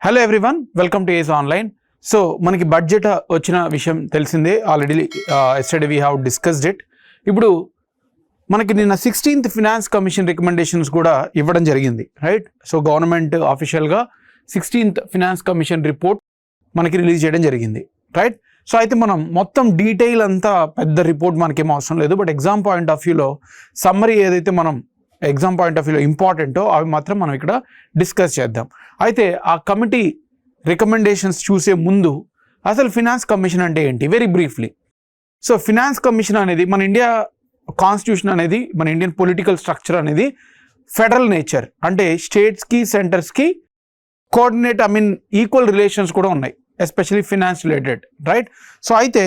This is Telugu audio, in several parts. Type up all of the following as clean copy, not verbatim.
Hello everyone, welcome to ace online. So మనకి బడ్జెట్ వచ్చిన విషయం తెలిసిందే, already yesterday we have discussed it. ఇప్పుడు మనకి నిన్న 16th ఫినాన్స్ కమిషన్ రికమెండేషన్స్ కూడా ఇవ్వడం జరిగింది, రైట్? సో గవర్నమెంట్ ఆఫీషియల్గా 16th ఫినాన్స్ కమిషన్ రిపోర్ట్ మనకి రిలీజ్ చేయడం జరిగింది, రైట్? సో అయితే మనం మొత్తం డీటెయిల్ అంతా పెద్ద రిపోర్ట్ మనకేం అవసరం లేదు, బట్ ఎగ్జామ్ పాయింట్ ఆఫ్ వ్యూలో సమ్మరీ ఏదైతే మనం ఎగ్జామ్ పాయింట్ ఆఫ్ వ్యూలో ఇంపార్టెంటో అవి మాత్రం మనం ఇక్కడ డిస్కస్ చేద్దాం. అయితే ఆ కమిటీ రికమెండేషన్స్ చూసే ముందు అసలు ఫినాన్స్ కమిషన్ అంటే ఏంటి, very briefly. So finance commission అనేది మన ఇండియా కాన్స్టిట్యూషన్ అనేది, మన ఇండియన్ పొలిటికల్ స్ట్రక్చర్ అనేది ఫెడరల్ నేచర్, అంటే స్టేట్స్కి సెంటర్స్కి కోఆర్డినేట్ ఈక్వల్ రిలేషన్స్ కూడా ఉన్నాయి, especially finance related, right? So అయితే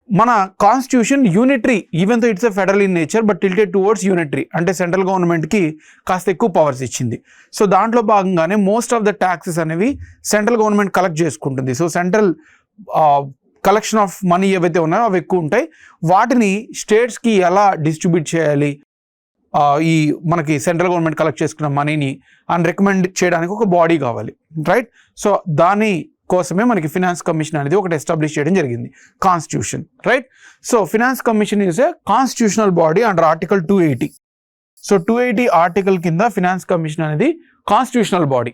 మన constitution unitary, even though it's a federal in nature but tilted towards unitary, అంటే సెంట్రల్ గవర్నమెంట్కి కాస్త ఎక్కువ పవర్స్ ఇచ్చింది. సో దాంట్లో భాగంగానే మోస్ట్ ఆఫ్ ద ట్యాక్సెస్ అనేవి సెంట్రల్ గవర్నమెంట్ కలెక్ట్ చేసుకుంటుంది. So central collection of money ఏవైతే ఉన్నాయో అవి ఎక్కువ ఉంటాయి. వాటిని స్టేట్స్కి ఎలా డిస్ట్రిబ్యూట్ చేయాలి, ఈ మనకి సెంట్రల్ గవర్నమెంట్ కలెక్ట్ చేసుకున్న మనీని అని రికమెండ్ చేయడానికి ఒక బాడీ కావాలి, రైట్? సో దాని కోసమే మనకి ఫినాన్స్ కమిషన్ అనేది ఒకటి ఎస్టాబ్లిష్ చేయడం జరిగింది, constitution, right? So finance commission is a constitutional body under article 280. So 280 article కింద ఫినాన్స్ కమిషన్ అనేది కాన్స్టిట్యూషనల్ బాడీ,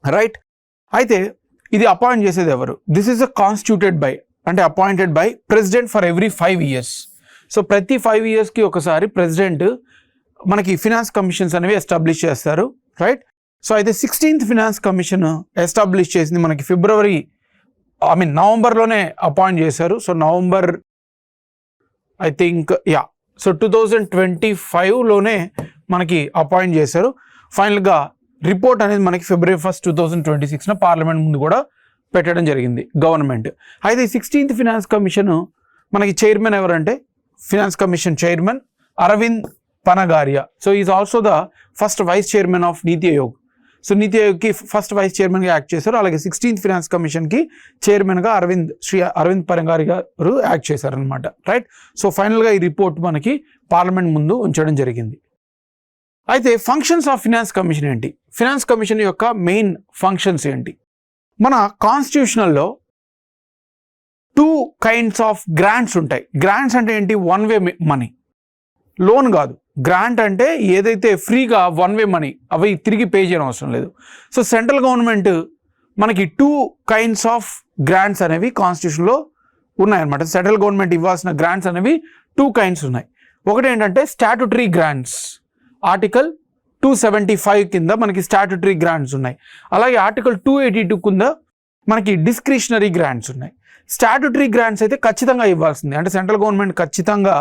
రైట్? అయితే ఇది అపాయింట్ చేసేది ఎవరు? This is a constituted by, అంటే appointed by president for every 5 years. So ప్రతి 5 yearsకి ఒకసారి ప్రెసిడెంట్ మనకి ఫినాన్స్ కమిషన్స్ అనేవి ఎస్టాబ్లిష్ చేస్తారు, రైట్? సో అయితే 16th ఫినాన్స్ కమిషన్ ఎస్టాబ్లిష్ చేసింది మనకి నవంబర్లోనే అపాయింట్ చేశారు. So November I think so 2025లోనే మనకి అపాయింట్ చేశారు. ఫైనల్గా రిపోర్ట్ అనేది మనకి February 1, 2026 పార్లమెంట్ ముందు కూడా పెట్టడం జరిగింది గవర్నమెంట్. అయితే 16th ఫినాన్స్ కమిషన్ మనకి చైర్మన్ ఎవరంటే, finance commission chairman Arvind Panagariya. So is also the first vice chairman of NITI Aayog. So NITI ఆయోగ్కి ఫస్ట్ వైస్ చైర్మన్గా యాక్ట్ చేశారు. అలాగే 16th ఫినాన్స్ కమిషన్కి చైర్మన్గా శ్రీ అరవింద్ పనగారి గారు యాక్ట్ చేశారనమాట, రైట్? సో ఫైనల్గా ఈ రిపోర్ట్ మనకి పార్లమెంట్ ముందు ఉంచడం జరిగింది. అయితే ఫంక్షన్స్ ఆఫ్ ఫినాన్స్ కమిషన్ ఏంటి, ఫినాన్స్ కమిషన్ యొక్క మెయిన్ ఫంక్షన్స్ ఏంటి? మన కాన్స్టిట్యూషనల్లో 2 kinds ఆఫ్ గ్రాంట్స్ ఉంటాయి. గ్రాంట్స్ అంటే ఏంటి? 1 way మనీ, లోన్ కాదు. గ్రాంట్ అంటే ఏదైతే ఫ్రీగా 1 way మనీ, అవి తిరిగి పే చేయడం అవసరం లేదు. సో సెంట్రల్ గవర్నమెంట్ మనకి 2 kinds ఆఫ్ గ్రాంట్స్ అనేవి కాన్స్టిట్యూషన్లో ఉన్నాయన్నమాట. సెంట్రల్ గవర్నమెంట్ ఇవ్వాల్సిన గ్రాంట్స్ అనేవి 2 kinds ఉన్నాయి. ఒకటి ఏంటంటే స్టాట్యుటరీ గ్రాంట్స్, ఆర్టికల్ 275 కింద మనకి స్టాట్యుటరీ గ్రాంట్స్ ఉన్నాయి. అలాగే ఆర్టికల్ 282 కింద మనకి డిస్క్రిషనరీ గ్రాంట్స్ ఉన్నాయి. స్టాట్యుటరీ గ్రాంట్స్ అయితే ఖచ్చితంగా ఇవ్వాల్సింది, అంటే సెంట్రల్ గవర్నమెంట్ ఖచ్చితంగా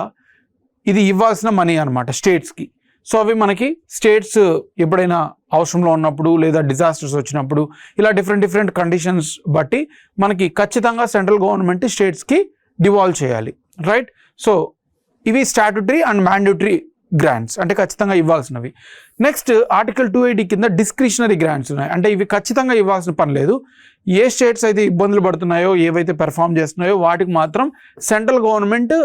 ఇది ఇవ్వాల్సిన మనీ అనమాట స్టేట్స్కి. సో అవి మనకి స్టేట్స్ ఎప్పుడైనా అవసరంలో ఉన్నప్పుడు లేదా డిజాస్టర్స్ వచ్చినప్పుడు ఇలా డిఫరెంట్ కండిషన్స్ బట్టి మనకి ఖచ్చితంగా సెంట్రల్ గవర్నమెంట్ స్టేట్స్కి డివాల్వ్ చేయాలి, రైట్? సో ఇవి స్టాట్యుటరీ అండ్ మ్యాండేటరీ గ్రాంట్స్, అంటే ఖచ్చితంగా ఇవ్వాల్సినవి. నెక్స్ట్ ఆర్టికల్ 280 కింద డిస్క్రిషనరీ గ్రాంట్స్ ఉన్నాయి, అంటే ఇవి ఖచ్చితంగా ఇవ్వాల్సిన పని లేదు. ఏ స్టేట్స్ అయితే ఇబ్బందులు పడుతున్నాయో, ఏవైతే పెర్ఫామ్ చేస్తున్నాయో వాటికి మాత్రం సెంట్రల్ గవర్నమెంట్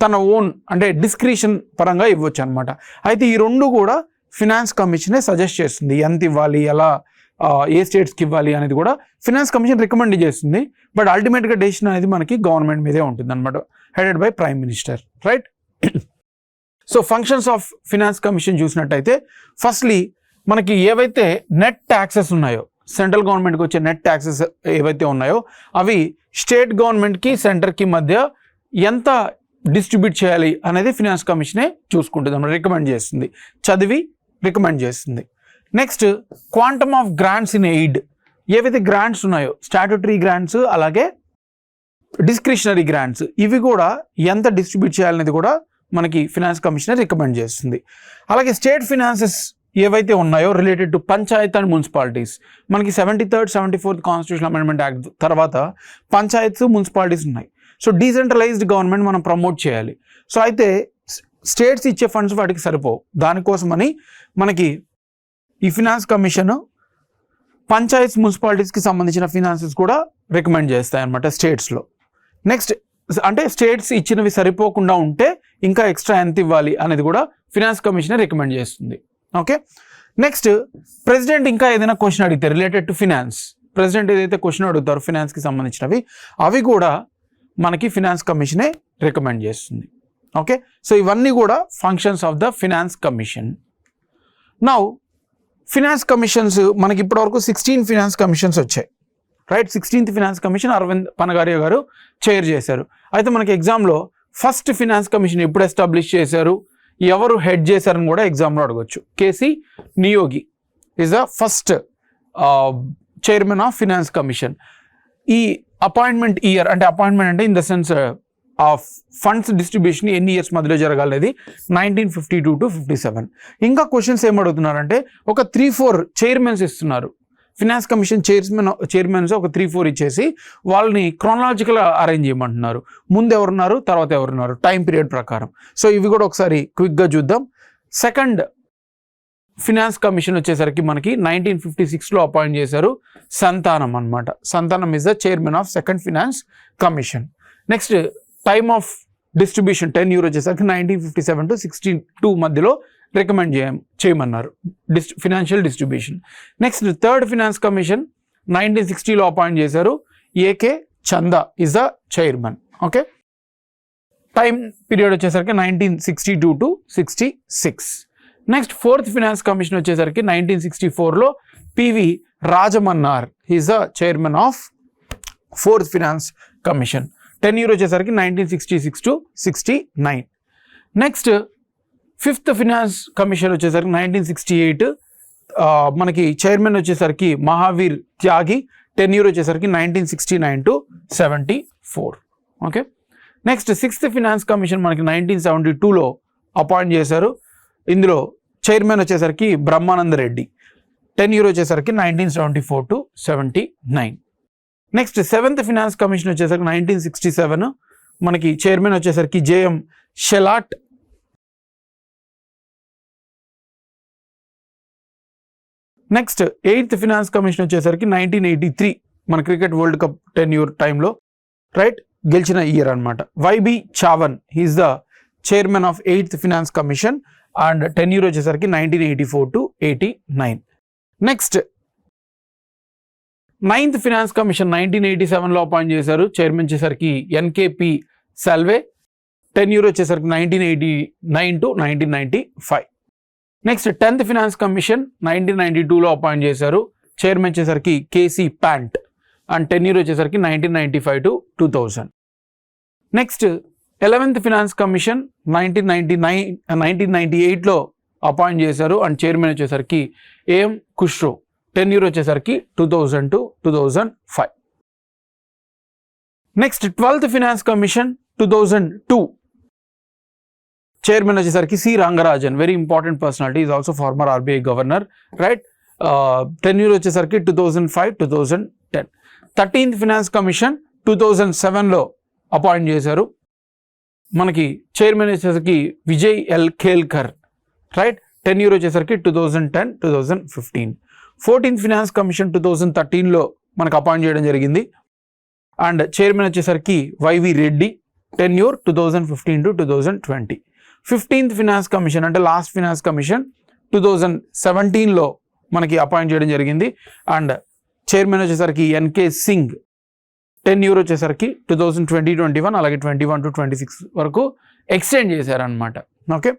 తన ఓన్, అంటే డిస్క్రిషన్ పరంగా ఇవ్వచ్చు అనమాట. అయితే ఈ 2 కూడా ఫినాన్స్ కమిషనే సజెస్ట్ చేస్తుంది, ఎంత ఇవ్వాలి, ఎలా ఏ స్టేట్స్కి ఇవ్వాలి అనేది కూడా ఫినాన్స్ కమిషన్ రికమెండ్ చేస్తుంది. బట్ అల్టిమేట్గా డెసిషన్ అనేది మనకి గవర్నమెంట్ మీదే ఉంటుంది అనమాట, headed by prime minister, right? So functions of finance commission చూసినట్టయితే ఫస్ట్లీ మనకి ఏవైతే నెట్ ట్యాక్సెస్ ఉన్నాయో, సెంట్రల్ గవర్నమెంట్కి వచ్చే నెట్ ట్యాక్సెస్ ఏవైతే ఉన్నాయో అవి స్టేట్ గవర్నమెంట్కి సెంటర్కి మధ్య ఎంత డిస్ట్రిబ్యూట్ చేయాలి అనేది ఫినాన్స్ కమిషనే చూసుకుంటుంది అన్నమాట, రికమెండ్ చేస్తుంది, చదివి రికమెండ్ చేస్తుంది. Next quantum of grants in aid, ఏవైతే గ్రాంట్స్ ఉన్నాయో స్టాట్యుటరీ గ్రాంట్స్ అలాగే డిస్క్రిషనరీ గ్రాంట్స్, ఇవి కూడా ఎంత డిస్ట్రిబ్యూట్ చేయాలనేది కూడా మనకి ఫినాన్స్ కమిషనే రికమెండ్ చేస్తుంది. అలాగే స్టేట్ ఫినాన్సెస్ ఏవైతే ఉన్నాయో related to Panchayat and municipalities, మనకి 73rd 74th constitution amendment act తర్వాత పంచాయత్స్ మున్సిపాలిటీస్ ఉన్నాయి. సో డీసెంట్రలైజ్డ్ గవర్నమెంట్ మనం ప్రమోట్ చేయాలి. సో అయితే స్టేట్స్ ఇచ్చే ఫండ్స్ వాటికి సరిపోవు, దానికోసమని మనకి ఈ ఫినాన్స్ కమిషన్ పంచాయత్స్ మున్సిపాలిటీస్కి సంబంధించిన ఫినాన్సెస్ కూడా రికమెండ్ చేస్తాయి అన్నమాట స్టేట్స్లో. నెక్స్ట్ అంటే స్టేట్స్ ఇచ్చినవి సరిపోకుండా ఉంటే ఇంకా ఎక్స్ట్రా ఎంత ఇవ్వాలి అనేది కూడా ఫినాన్స్ కమిషనే రికమెండ్ చేస్తుంది, ఓకే? నెక్స్ట్ ప్రెసిడెంట్ ఇంకా ఏదైనా క్వశ్చన్ అడిగితే రిలేటెడ్ టు ఫినాన్స్, ప్రెసిడెంట్ ఏదైతే క్వశ్చన్ అడుగుతారో ఫినాన్స్కి సంబంధించినవి అవి కూడా మనకి ఫినాన్స్ కమిషనే రికమెండ్ చేస్తుంది. ఓకే, సో ఇవన్నీ కూడా functions of the finance commission. Now finance commissions మనకి ఇప్పటివరకు 16 ఫినాన్స్ కమిషన్స్ వచ్చాయి, right. 16th finance commission Arvind Panagariya గారు చైర్ చేశారు. అయితే మనకి ఎగ్జామ్లో ఫస్ట్ ఫినాన్స్ కమిషన్ ఎప్పుడు ఎస్టాబ్లిష్ చేశారు, ఎవరు హెడ్ చేశారని కూడా ఎగ్జామ్లో అడగవచ్చు. KC Neogy is the first chairman of finance commission. ఈ అపాయింట్మెంట్ ఇయర్ అంటే అపాయింట్మెంట్ అంటే in the sense of funds distribution ఎన్ని ఇయర్స్ మధ్యలో జరగాలనేది 1952 to 57. ఇంకా క్వశ్చన్స్ ఏం అడుగుతున్నారంటే ఒక 3-4 చైర్మన్స్ ఇస్తున్నారు. ఫినాన్స్ కమిషన్ చైర్మన్స్ ఒక 3-4 ఇచ్చేసి వాళ్ళని క్రోనాలజికల్ అరేంజ్ చేయమంటున్నారు. ముందు ఎవరున్నారు, తర్వాత ఎవరున్నారు, టైం పీరియడ్ ప్రకారం. సో ఇవి కూడా ఒకసారి క్విక్గా చూద్దాం. సెకండ్ ఫినాన్స్ కమిషన్ వచ్చేసరికి మనకి 1956లో అపాయింట్ చేశారు సంతానం అనమాట. Santhanam is the chairman of second finance commission. Next time of distribution 10 years వచ్చేసరికి 1957 to 62 మధ్యలో రికమెండ్ చేయమన్నారు financial distribution. Next third finance commission 1960లో అపాయింట్ చేశారు. AK Chanda is the chairman. Okay, time period వచ్చేసరికి 1962 to 66. Next fourth finance commission వచ్చేసరికి 1964లో PV Rajamannar is the chairman of fourth finance commission. 10 years వచ్చేసరికి 1966 to 69. Next fifth finance commission వచ్చేసరికి 1968 మనకి చైర్మన్ వచ్చేసరికి మహావీర్ త్యాగి. 10 years వచ్చేసరికి 1969 to 74. Okay, next sixth finance commission మనకి 1972లో అపాయింట్ చేశారు. ఇందులో చైర్మన్ వచ్చేసరికి బ్రహ్మానంద రెడ్డి. 10 years వచ్చేసరికి 1974 to 79. Next seventh finance commission వచ్చేసరికి 1967 మనకి చైర్మన్ వచ్చేసరికి JM Shelat. Next eighth finance commission వచ్చేసరికి 1983 మన క్రికెట్ వరల్డ్ కప్ 10 year టైంలో రైట్ గెలిచిన ఇయర్ అనమాట. YB Chavan he is the chairman of eighth finance commission and 10 year వచ్చేసరికి 1984 to 89. Next ninth finance commission 1987లో అపాయింట్ చేశారు. చైర్మన్ వచ్చేసరికి ఎన్కేపి సాల్వే. 10 year వచ్చేసరికి 1989 to 1995. Next 10th finance commission 1992లో appoint చేశారు. చైర్మన్ వచ్చేసరికి కేసీ ప్యాంట్ అండ్ 10 year వచ్చేసరికి 1995 to 2000. Next 11th finance commission 1998లో అపాయింట్ చేశారు అండ్ చైర్మన్ వచ్చేసరికి ఏఎం ఖుష్రో. 10 year వచ్చేసరికి 2000 to 2005. Next 12th finance commission 2002 chairman వచ్చేసరికి C Rangarajan, very important personality, is also former RBI governor right. 10 year వచ్చేసరికి 2005-2010. 13th ఫినాన్స్ కమిషన్ 2007లో అపాయింట్ చేశారు. మనకి చైర్మన్ వచ్చేసరికి విజయ్ ఎల్ ఖేల్కర్ రైట్. 10 year వచ్చేసరికి 2010-2015. 14th ఫినాన్స్ కమిషన్ 2013లో మనకు అపాయింట్ చేయడం జరిగింది అండ్ చైర్మన్ వచ్చేసరికి YV Reddy. 10 year 2015 to 2020. 15th finance commission అంటే లాస్ట్ ఫినాన్స్ కమిషన్ 2017లో మనకి అపాయింట్ చేయడం జరిగింది అండ్ చైర్మన్ వచ్చేసరికి ఎన్కే సింగ్. 10 year వచ్చేసరికి 2020-21 అలాగే 21 to 26 వరకు ఎక్స్టెండ్ చేశారనమాట. Okay,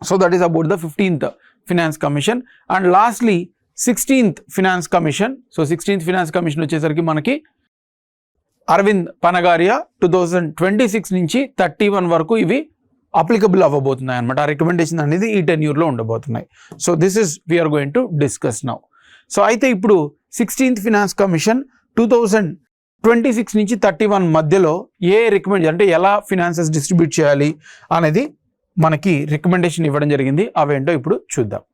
so that is about the 15th finance commission. And lastly 16th finance commission. So 16th finance commission వచ్చేసరికి మనకి అరవింద్ పనగారియా 2026 నుంచి 31 వరకు ఇవి అప్లికబుల్ అవ్వబోతున్నాయి అనమాట. ఆ రికమెండేషన్ అనేది ఈ 10 yearలో ఉండబోతున్నాయి. So this is we are going to discuss now. So అయితే ఇప్పుడు 16th ఫినాన్స్ కమిషన్ 2026 నుంచి 31 మధ్యలో ఏ రికమెండ్ అంటే ఎలా ఫినాన్సెస్ డిస్ట్రిబ్యూట్ చేయాలి అనేది మనకి రికమెండేషన్ ఇవ్వడం జరిగింది. అవేంటో ఇప్పుడు చూద్దాం.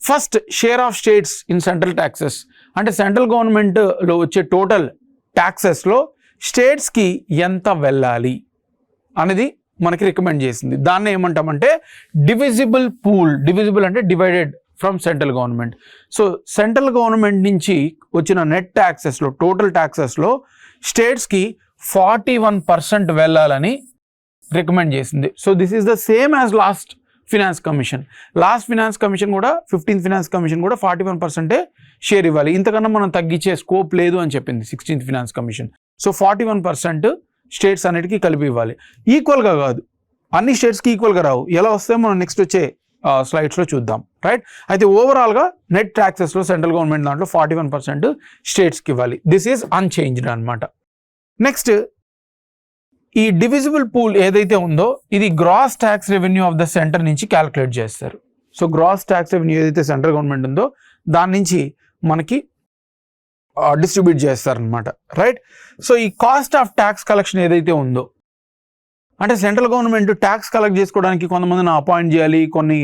First share of states in central taxes అంటే సెంట్రల్ గవర్నమెంట్లో వచ్చే టోటల్ ట్యాక్సెస్లో స్టేట్స్కి ఎంత వెళ్ళాలి అనేది మనకి రికమెండ్ చేసింది. దాన్ని ఏమంటామంటే డివిజిబుల్ పూల్. డివిజిబుల్ అంటే divided from central government. So central government నుంచి వచ్చిన నెట్ ట్యాక్సెస్లో టోటల్ ట్యాక్సెస్లో స్టేట్స్కి 41% వెళ్ళాలని రికమెండ్ చేసింది. So this is the same as last finance commission. Last finance commission కూడా 15th ఫినాన్స్ కమిషన్ కూడా 41% షేర్ ఇవ్వాలి. ఇంతకన్నా మనం తగ్గించే స్కోప్ లేదు అని చెప్పింది 16th finance commission. So 41% states అన్నిటికీ కలిపి ఇవ్వాలి. ఈక్వల్గా కాదు, అన్ని స్టేట్స్కి ఈక్వల్గా రావు. ఎలా వస్తే మనం నెక్స్ట్ వచ్చే స్లైడ్స్లో చూద్దాం, రైట్? అయితే ఓవరాల్గా నెట్ ట్యాక్సెస్లో సెంట్రల్ గవర్నమెంట్ దాంట్లో 41% స్టేట్స్కి ఇవ్వాలి. దిస్ ఈజ్ అన్చేంజ్డ్ అనమాట. నెక్స్ట్ ఈ డివిజిబుల్ పూల్ ఏదైతే ఉందో ఇది gross tax revenue of the centre నుంచి క్యాలిక్యులేట్ చేస్తారు. సో గ్రాస్ ట్యాక్స్ రెవెన్యూ ఏదైతే సెంట్రల్ గవర్నమెంట్ ఉందో దాని నుంచి మనకి డిస్ట్రిబ్యూట్ చేస్తారనమాట, రైట్? సో ఈ కాస్ట్ ఆఫ్ ట్యాక్స్ కలెక్షన్ ఏదైతే ఉందో, అంటే సెంట్రల్ గవర్నమెంట్ ట్యాక్స్ కలెక్ట్ చేసుకోవడానికి కొంతమందిని అపాయింట్ చేయాలి, కొన్ని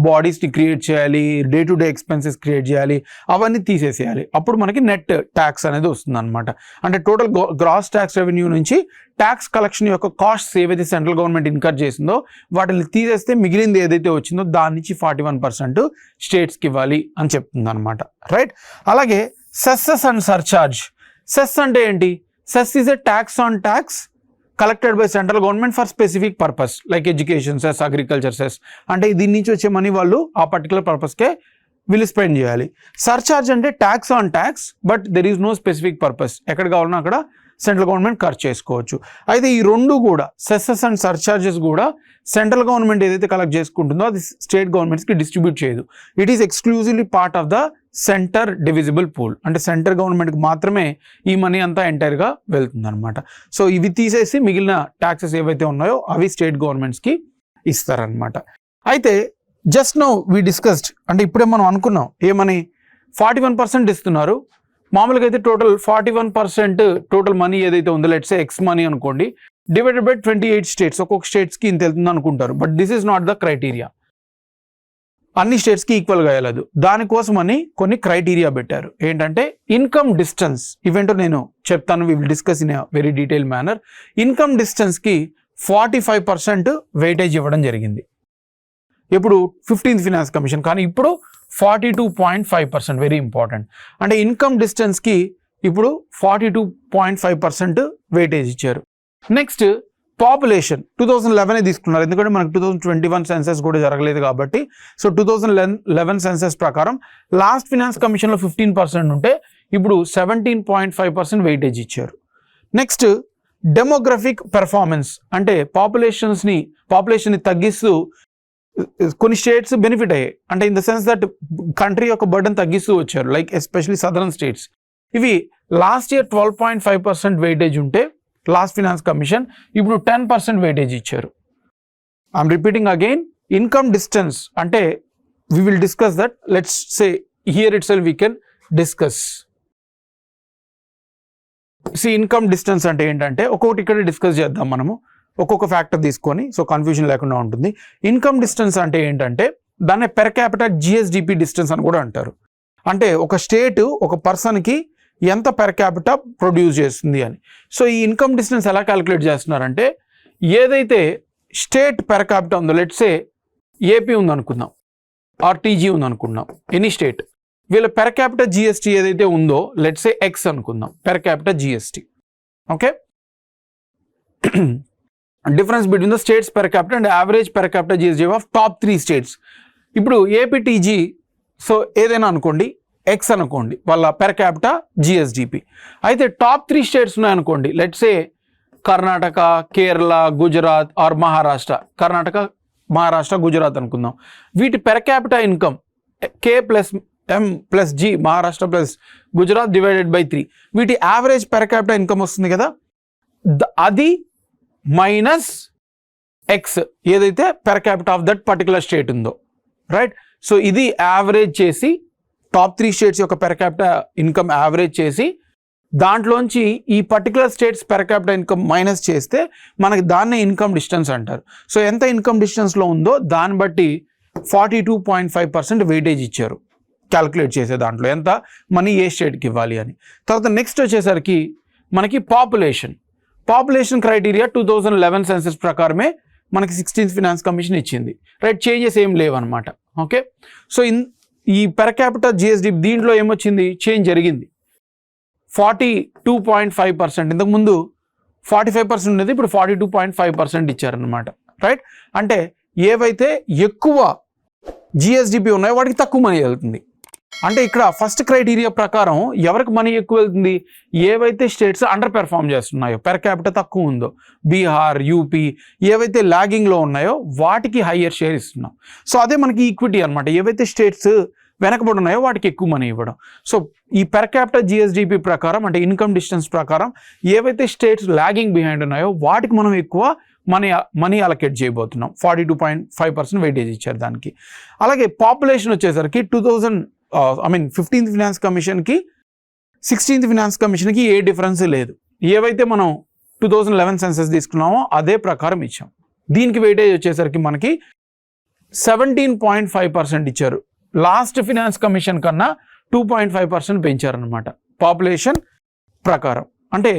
బాడీస్ని క్రియేట్ చేయాలి, day to day expenses create చేయాలి, అవన్నీ తీసేసేయాలి. అప్పుడు మనకి నెట్ ట్యాక్స్ అనేది వస్తుంది అనమాట. అంటే టోటల్ గ్రాస్ ట్యాక్స్ రెవెన్యూ నుంచి ట్యాక్స్ కలెక్షన్ యొక్క కాస్ట్స్ ఏవైతే సెంట్రల్ గవర్నమెంట్ ఇన్కర్ చేసిందో వాటిని తీసేస్తే మిగిలింది ఏదైతే వచ్చిందో దాని నుంచి 41% స్టేట్స్కి ఇవ్వాలి అని చెప్తుంది అనమాట, రైట్? అలాగే సెస్సెస్ అండ్ సర్చార్జ్. సెస్ అంటే ఏంటి? Cess is a tax on tax collected by central government for specific purpose like education cess, agriculture cess. అంటే దీని నుంచి వచ్చే మనీ వాళ్ళు ఆ పర్టికులర్ పర్పస్కే వీళ్ళు స్పెండ్ చేయాలి. సర్చార్జ్ అంటే tax on tax but there is no specific purpose, ఎక్కడ కావాలన్నా అక్కడ సెంట్రల్ గవర్నమెంట్ ఖర్చు చేసుకోవచ్చు. అయితే ఈ రెండు కూడా సెస్సెస్ అండ్ సర్చార్జెస్ కూడా సెంట్రల్ గవర్నమెంట్ ఏదైతే కలెక్ట్ చేసుకుంటుందో అది స్టేట్ గవర్నమెంట్స్కి డిస్ట్రిబ్యూట్ చేయదు. It is exclusively part of the centre divisible pool. అంటే సెంటర్ గవర్నమెంట్కి మాత్రమే ఈ మనీ అంతా ఎంటైర్గా వెళ్తుంది అనమాట. సో ఇవి తీసేసి మిగిలిన ట్యాక్సెస్ ఏవైతే ఉన్నాయో అవి స్టేట్ గవర్నమెంట్స్కి ఇస్తారనమాట. అయితే జస్ట్ నౌ వీ డిస్కస్డ్, అంటే ఇప్పుడే మనం అనుకున్నాం ఏమని, 41% ఇస్తున్నారు. మామూలుగా అయితే టోటల్ 41% టోటల్ మనీ ఏదైతే ఉందో లెట్స్ సే ఎక్స్ మనీ అనుకోండి, డివైడెడ్ బై 28 స్టేట్స్, ఒక్కొక్క స్టేట్స్కి ఇంత వెళ్తుంది అనుకుంటారు. But this is not the criteria. అన్ని స్టేట్స్కి ఈక్వల్గా వెళ్ళదు. దానికోసమని కొన్ని క్రైటీరియా పెట్టారు. ఏంటంటే ఇన్కమ్ డిస్టెన్స్. ఇవేంటో నేను చెప్తాను, we will discuss in a very detail manner. Income డిస్టెన్స్కి 45% వెయిటేజ్ ఇవ్వడం జరిగింది ఇప్పుడు 15th ఫినాన్స్ కమిషన్. కానీ ఇప్పుడు 42.5%, వెరీ ఇంపార్టెంట్. అంటే ఇన్కమ్ డిస్టెన్స్కి ఇప్పుడు 42.5% వెయిటేజ్ ఇచ్చారు. నెక్స్ట్ పాపులేషన్ 2011 తీసుకున్నారు, ఎందుకంటే మనకు 2021 సెన్సెస్ కూడా జరగలేదు కాబట్టి. సో 2011 సెన్సెస్ ప్రకారం లాస్ట్ ఫినాన్స్ కమిషన్లో 15% ఉంటే ఇప్పుడు 17.5% వెయిటేజ్ ఇచ్చారు. నెక్స్ట్ డెమోగ్రఫిక్ పెర్ఫార్మెన్స్, అంటే పాపులేషన్ని తగ్గిస్తూ కొన్ని స్టేట్స్ బెనిఫిట్ అయ్యాయి. అంటే in the sense that country యొక్క బర్డెన్ తగ్గిస్తూ వచ్చారు, లైక్ ఎస్పెషలీ సదరన్ స్టేట్స్. ఇవి లాస్ట్ ఇయర్ 12.5% వెయిటేజ్ ఉంటే లాస్ట్ ఫినాన్స్ కమిషన్ ఇప్పుడు 10% వెయిటేజ్ ఇచ్చారు. I'm repeating again, income distance అంటే we will discuss that. Let's say here itself we can discuss. Income distance అంటే ఏంటంటే ఒక్కొక్కటి ఇక్కడ డిస్కస్ చేద్దాం మనము, ఒక్కొక్క ఫ్యాక్టర్ తీసుకొని, సో కన్ఫ్యూజన్ లేకుండా ఉంటుంది. ఇన్కమ్ డిస్టెన్స్ అంటే ఏంటంటే దాన్ని పెర్ క్యాపిటల్ జిఎస్డిపి డిస్టెన్స్ అని కూడా అంటారు. అంటే ఒక స్టేట్ ఒక పర్సన్కి ఎంత పెర్ క్యాపిటా ప్రొడ్యూస్ చేస్తుంది అని. సో ఈ ఇన్కమ్ డిస్టెన్స్ ఎలా క్యాలిక్యులేట్ చేస్తున్నారంటే ఏదైతే స్టేట్ పెర్ క్యాపిటా ఉందో, లెట్సే ఏపీ ఉందనుకుందాం, ఆర్టీజీ ఉందనుకుందాం, ఎనీ స్టేట్, వీళ్ళ పెర్ క్యాపిటా జిఎస్టీ ఏదైతే ఉందో లెట్సే ఎక్స్ అనుకుందాం, per capita GST. Okay, difference between the states per capita and average per capita GST of top 3 states. ఇప్పుడు ఏపీటీజీ సో ఏదైనా అనుకోండి, ఎక్స్ అనుకోండి వాళ్ళ పెర్ క్యాపిటా జిఎస్డిపి. అయితే టాప్ 3 స్టేట్స్ ఉన్నాయనుకోండి, లెట్సే కర్ణాటక, కేరళ, గుజరాత్ ఆర్ మహారాష్ట్ర. కర్ణాటక, మహారాష్ట్ర, గుజరాత్ అనుకుందాం. వీటి per capita income K plus M plus G, Maharashtra plus Gujarat divided by 3. వీటి యావరేజ్ పెర్ క్యాపిటా ఇన్కమ్ వస్తుంది కదా, అది మైనస్ ఎక్స్ ఏదైతే per capita of that particular state ఉందో, రైట్? సో ఇది యావరేజ్ చేసి టాప్ 3 స్టేట్స్ యొక్క పెర్ క్యాపిటా ఇన్కమ్ యావరేజ్ చేసి దాంట్లోంచి ఈ particular states per capita income minus చేస్తే మనకి దాన్నే ఇన్కమ్ డిస్టెన్స్ అంటారు. సో ఎంత ఇన్కమ్ డిస్టెన్స్లో ఉందో దాన్ని బట్టి 42.5% వెయిటేజ్ ఇచ్చారు క్యాలిక్యులేట్ చేసే దాంట్లో ఎంత మనీ ఏ స్టేట్కి ఇవ్వాలి అని. తర్వాత నెక్స్ట్ వచ్చేసరికి మనకి పాపులేషన్ క్రైటీరియా 2011 సెన్సెస్ ప్రకారమే మనకి 16th ఫినాన్స్ కమిషన్ ఇచ్చింది, రైట్? చేంజెస్ ఏం లేవన్నమాట. ఓకే, సో ఈ పెర్ క్యాపిటా జిఎస్డి దీంట్లో ఏమొచ్చింది, చేంజ్ జరిగింది. 42.5%, ఇంతకుముందు 45% ఉండేది, ఇప్పుడు 42.5% ఇచ్చారనమాట, రైట్? అంటే ఏవైతే ఎక్కువ జిఎస్డిపి ఉన్నాయో వాటికి తక్కువ మనీ వెళ్తుంది. అంటే ఇక్కడ ఫస్ట్ క్రైటీరియా ప్రకారం ఎవరికి మనీ ఎక్కువ వెళ్తుంది, ఏవైతే స్టేట్స్ అండర్ పెర్ఫామ్ చేస్తున్నాయో, పెర్ క్యాపిటల్ తక్కువ ఉందో, బీహార్, యూపీ ఏవైతే లాగింగ్లో ఉన్నాయో వాటికి హయ్యర్ షేర్ ఇస్తున్నాం. సో అదే మనకి ఈక్విటీ అనమాట. ఏవైతే స్టేట్స్ వెనకబడి ఉన్నాయో వాటికి ఎక్కువ మనీ ఇవ్వడం. సో ఈ పెర్ క్యాపిటల్ జిఎస్డిపి ప్రకారం అంటే ఇన్కమ్ డిస్టెన్స్ ప్రకారం ఏవైతే స్టేట్స్ లాగింగ్ బిహైండ్ ఉన్నాయో వాటికి మనం ఎక్కువ మనీ అలొకేట్ చేయబోతున్నాం. 42.5% వెయిటేజ్ ఇచ్చారు దానికి. అలాగే పాపులేషన్ వచ్చేసరికి 15th ఫినాన్స్ కమిషన్కి 16th ఫినాన్స్ కమిషన్కి ఏ డిఫరెన్స్ లేదు. ఏవైతే మనం 2011 సెన్సస్ తీసుకున్నామో అదే ప్రకారం ఇచ్చాం. దీనికి వెయిటేజ్ వచ్చేసరికి మనకి 17.5% ఇచ్చారు. లాస్ట్ ఫినాన్స్ కమిషన్ కన్నా 2.5% పెంచారనమాట పాపులేషన్ ప్రకారం. అంటే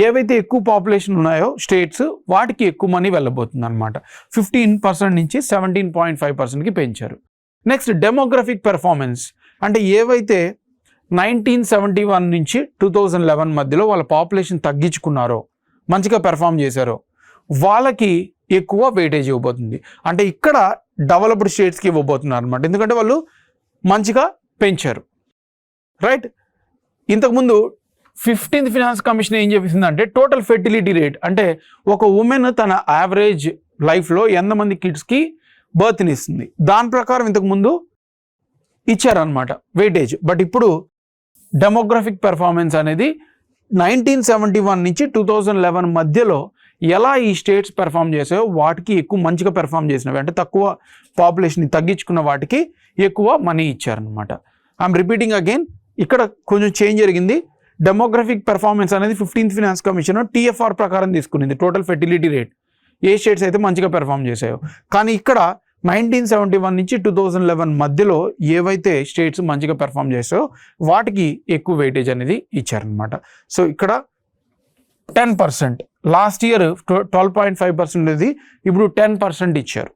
ఏవైతే ఎక్కువ పాపులేషన్ ఉన్నాయో స్టేట్స్ వాటికి ఎక్కువ మనీ వెళ్ళబోతుంది అనమాట. 15% నుంచి 17.5%కి పెంచారు. నెక్స్ట్ డెమోగ్రఫిక్ పెర్ఫార్మెన్స్ అంటే ఏవైతే 1971 నుంచి 2011 మధ్యలో వాళ్ళ పాపులేషన్ తగ్గించుకున్నారో, మంచిగా పెర్ఫామ్ చేశారో వాళ్ళకి ఎక్కువ వెయిటేజ్ ఇవ్వబోతుంది. అంటే ఇక్కడ డెవలప్డ్ స్టేట్స్కి ఇవ్వబోతున్నారు అనమాట, ఎందుకంటే వాళ్ళు మంచిగా పెంచారు. రైట్. ఇంతకుముందు 15th ఫినాన్స్ కమిషన్ ఏం చెప్పింది అంటే టోటల్ ఫెర్టిలిటీ రేట్, అంటే ఒక ఉమెన్ తన యావరేజ్ లైఫ్లో ఎంతమంది కిడ్స్కి బర్త్ని ఇస్తుంది దాని ప్రకారం ఇంతకుముందు ఇచ్చారనమాట వెయిటేజ్. బట్ ఇప్పుడు డెమోగ్రఫిక్ పెర్ఫార్మెన్స్ అనేది 1971 నుంచి 2011 మధ్యలో ఎలా ఈ స్టేట్స్ పెర్ఫామ్ చేసాయో వాటికి ఎక్కువ మంచిగా పెర్ఫామ్ చేసినవి, అంటే తక్కువ పాపులేషన్ని తగ్గించుకున్న వాటికి ఎక్కువ మనీ ఇచ్చారనమాట. ఐఎమ్ రిపీటింగ్ అగైన్, ఇక్కడ కొంచెం చేంజ్ జరిగింది. డెమోగ్రఫిక్ పెర్ఫార్మెన్స్ అనేది 15th ఫినాన్స్ కమిషన్ TFR ప్రకారం తీసుకునింది, టోటల్ ఫెర్టిలిటీ రేట్, ఏ స్టేట్స్ అయితే మంచిగా పెర్ఫామ్ చేసాయో. కానీ ఇక్కడ 1971 నుంచి 2011 మధ్యలో ఏవైతే స్టేట్స్ మంచిగా పెర్ఫామ్ చేసాయో వాటికి ఎక్కువ వెయిటేజ్ అనేది ఇచ్చారనమాట. సో ఇక్కడ 10%, లాస్ట్ ఇయర్ 12.5% అనేది ఇప్పుడు 10% ఇచ్చారు.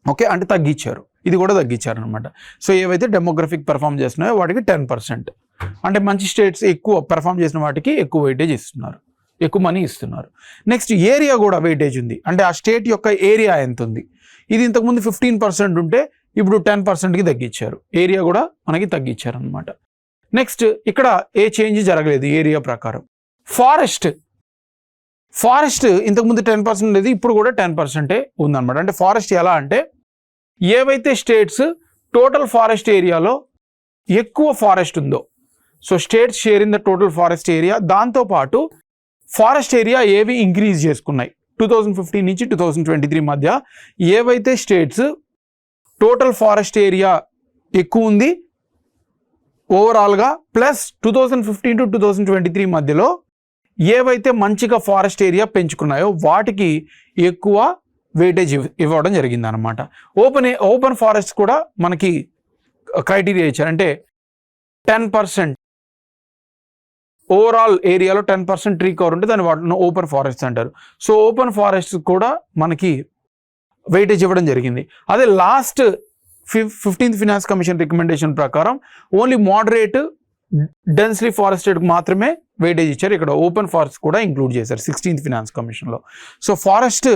ఓకే, అంటే తగ్గించారు, ఇది కూడా తగ్గించారనమాట. సో ఏవైతే డెమోగ్రఫిక్ పెర్ఫామ్ చేస్తున్నాయో వాటికి 10%, అంటే మంచి స్టేట్స్ ఎక్కువ పెర్ఫామ్ చేసిన వాటికి ఎక్కువ వెయిటేజ్ ఇస్తున్నారు, ఎక్కువ మనీ ఇస్తున్నారు. నెక్స్ట్ ఏరియా కూడా వెయిటేజ్ ఉంది, అంటే ఆ స్టేట్ యొక్క ఏరియా ఎంత ఉంది. ఇది ఇంతకుముందు 15% ఉంటే ఇప్పుడు 10%కి తగ్గించారు, ఏరియా కూడా మనకి తగ్గించారు అనమాట. నెక్స్ట్ ఇక్కడ ఏ చేంజ్ జరగలేదు ఏరియా ప్రకారం. ఫారెస్ట్ ఇంతకుముందు 10% ఉండేది, ఇప్పుడు కూడా 10% ఉందన్నమాట. అంటే ఫారెస్ట్ ఎలా అంటే ఏవైతే స్టేట్స్ టోటల్ ఫారెస్ట్ ఏరియాలో ఎక్కువ ఫారెస్ట్ ఉందో, so states share in the total forest area, దాంతోపాటు ఫారెస్ట్ ఏరియా ఏవి ఇంక్రీజ్ చేసుకున్నాయి 2015 నుంచి 2023 మధ్య ఏవైతే స్టేట్స్ టోటల్ ఫారెస్ట్ ఏరియా ఎక్కువ ఉంది ఓవరాల్గా, ప్లస్ 2015 to 2023 మధ్యలో ఏవైతే మంచిగా ఫారెస్ట్ ఏరియా పెంచుకున్నాయో వాటికి ఎక్కువ వెయిటేజ్ ఇవ్వడం జరిగింది అనమాట. ఓపెన్ ఫారెస్ట్ కూడా మనకి క్రైటీరియా ఇచ్చారు, అంటే 10% ఓవరాల్ ఏరియాలో 10% ట్రీ కవర్ ఉంటే దాన్ని వాటిని ఓపెన్ ఫారెస్ట్ అంటారు. సో ఓపెన్ ఫారెస్ట్ కూడా మనకి వెయిటేజ్ ఇవ్వడం జరిగింది. అదే last 15th finance commission recommendation ప్రకారం ఓన్లీ మోడరేట్ డెన్స్లీ ఫారెస్టెడ్కి మాత్రమే వెయిటేజ్ ఇచ్చారు. ఇక్కడ ఓపెన్ ఫారెస్ట్ కూడా ఇంక్లూడ్ చేశారు 16th ఫినాన్స్ కమిషన్లో. సో ఫారెస్ట్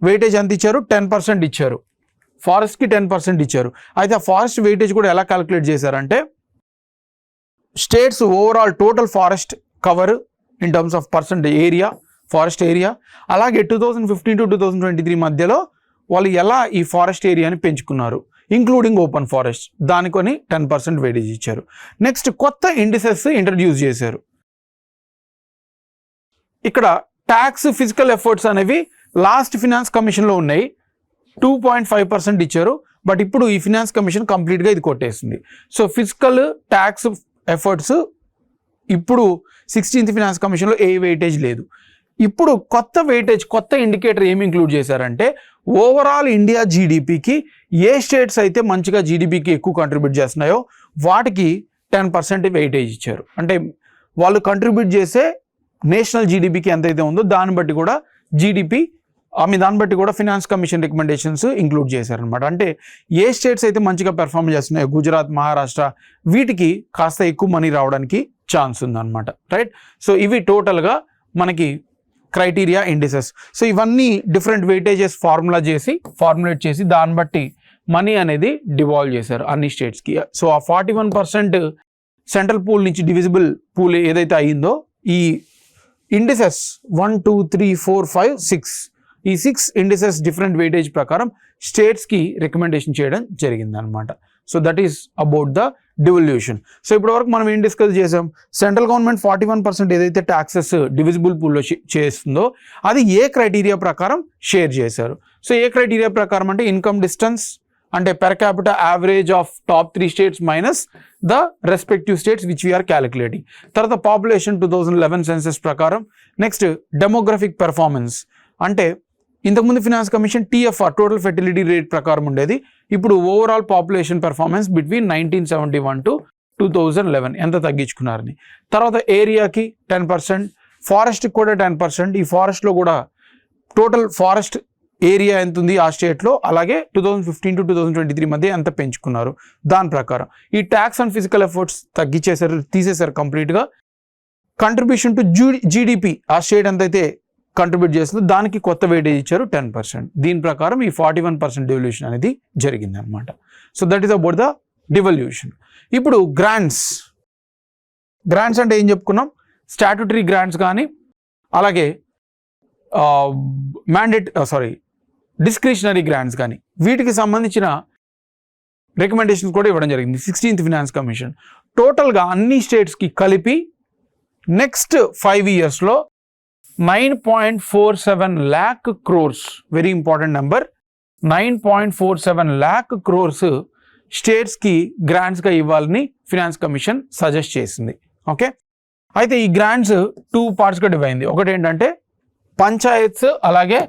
వెయిటేజ్ ఎంత ఇచ్చారు, 10% ఇచ్చారు, ఫారెస్ట్కి 10% ఇచ్చారు. అయితే ఆ ఫారెస్ట్ వెయిటేజ్ కూడా ఎలా క్యాలిక్యులేట్ చేశారంటే states overall total forest cover in terms of percentage area, forest area, అలాగే 2015 to 2023 మధ్యలో వాళ్ళు ఎలా ఈ ఫారెస్ట్ ఏరియాని పెంచుకున్నారు ఇంక్లూడింగ్ ఓపెన్ ఫారెస్ట్, దానికొని 10% వెయిటేజ్ ఇచ్చారు. నెక్స్ట్ కొత్త ఇండిసెస్ ఇంట్రడ్యూస్ చేశారు. ఇక్కడ ట్యాక్స్ ఫిజికల్ ఎఫర్ట్స్ అనేవి లాస్ట్ ఫినాన్స్ కమిషన్లో ఉన్నాయి, 2.5% ఇచ్చారు. బట్ ఇప్పుడు ఈ ఫినాన్స్ కమిషన్ కంప్లీట్గా ఇది కొట్టేసింది. సో ఫిజికల్ ట్యాక్స్ ఎఫర్ట్స్ ఇప్పుడు 16th ఫినాన్స్ కమిషన్లో ఏ వెయిటేజ్ లేదు. ఇప్పుడు కొత్త వెయిటేజ్, కొత్త ఇండికేటర్ ఏమి ఇంక్లూడ్ చేశారంటే ఓవరాల్ ఇండియా జీడిపికి ఏ స్టేట్స్ అయితే మంచిగా జీడిపికి ఎక్కువ కంట్రిబ్యూట్ చేస్తున్నాయో వాటికి 10% వెయిటేజ్ ఇచ్చారు. అంటే వాళ్ళు కంట్రిబ్యూట్ చేసే నేషనల్ జీడిపికి ఎంతైతే ఉందో దాన్ని బట్టి కూడా దాన్ని బట్టి కూడా ఫినాన్స్ కమిషన్ రికమెండేషన్స్ ఇంక్లూడ్ చేశారనమాట. అంటే ఏ స్టేట్స్ అయితే మంచిగా పెర్ఫామ్ చేస్తున్నాయో గుజరాత్, మహారాష్ట్ర, వీటికి కాస్త ఎక్కువ మనీ రావడానికి ఛాన్స్ ఉందన్నమాట. రైట్. సో ఇవి టోటల్గా మనకి క్రైటీరియా ఇండిసెస్. సో ఇవన్నీ డిఫరెంట్ వెయిటేజెస్ ఫార్ములేట్ చేసి దాన్ని బట్టి మనీ అనేది డివాల్వ్ చేశారు అన్ని స్టేట్స్కి. సో ఆ 41% సెంట్రల్ పూల్ నుంచి డివిజిబుల్ పూల్ ఏదైతే అయ్యిందో ఈ ఇండిసెస్ 1 2 3 4 5 6 ఈ 6 ఇండిసెస్ డిఫరెంట్ వెయిటేజ్ ప్రకారం స్టేట్స్కి రికమెండేషన్ చేయడం జరిగింది అనమాట. So that is about the devolution. So ఇప్పటివరకు మనం ఏం డిస్కస్ చేసాం, సెంట్రల్ గవర్నమెంట్ 41% ఏదైతే ట్యాక్సెస్ డివిజిబుల్ పూల్లో చేస్తుందో అది ఏ క్రైటీరియా ప్రకారం షేర్ చేశారు. సో ఏ క్రైటీరియా ప్రకారం అంటే ఇన్కమ్ డిస్టెన్స్ అంటే per capita average of top 3 states minus the respective states which we are calculating. తర్వాత పాపులేషన్ 2011 సెన్సెస్ ప్రకారం. నెక్స్ట్ డెమోగ్రఫిక్ పెర్ఫార్మెన్స్ అంటే ఇంతకుముందు finance commission TFR total fertility rate ప్రకారం ఉండేది, ఇప్పుడు overall population performance between 1971 to 2011 ఎంత తగ్గించుకున్నారని. తర్వాత ఏరియాకి 10%, ఫారెస్ట్కి కూడా 10%. ఈ ఫారెస్ట్లో కూడా టోటల్ ఫారెస్ట్ ఏరియా ఎంత ఉంది ఆ స్టేట్లో, అలాగే 2015 to 2023 మధ్య ఎంత పెంచుకున్నారు దాని ప్రకారం. ఈ ట్యాక్స్ అండ్ ఫిజికల్ ఎఫర్ట్స్ తీసేశారు కంప్లీట్గా. కంట్రిబ్యూషన్ టు GDP ఆ స్టేట్ ఎంతైతే కంట్రిబ్యూట్ చేస్తుందో దానికి కొత్త వెయిటేజ్ ఇచ్చారు 10%. దీని ప్రకారం ఈ 41% డివల్యూషన్ అనేది జరిగింది అనమాట. So that is about the devolution. ఇప్పుడు గ్రాంట్స్ అంటే ఏం చెప్పుకున్నాం, స్టాట్యుటరీ గ్రాంట్స్ కానీ అలాగే డిస్క్రిషనరీ గ్రాంట్స్ కానీ వీటికి సంబంధించిన రికమెండేషన్స్ కూడా ఇవ్వడం జరిగింది 16th ఫినాన్స్ కమిషన్. టోటల్గా అన్ని స్టేట్స్కి కలిపి next 5 yearsలో 9.47 lakh crores, very important number, 9.47 lakh crores స్టేట్స్కి గ్రాంట్స్గా ఇవ్వాలని ఫినాన్స్ కమిషన్ సజెస్ట్ చేసింది. ఓకే, అయితే ఈ గ్రాంట్స్ 2 partsగా డివైడ్ అయింది. ఒకటి ఏంటంటే పంచాయత్స్ అలాగే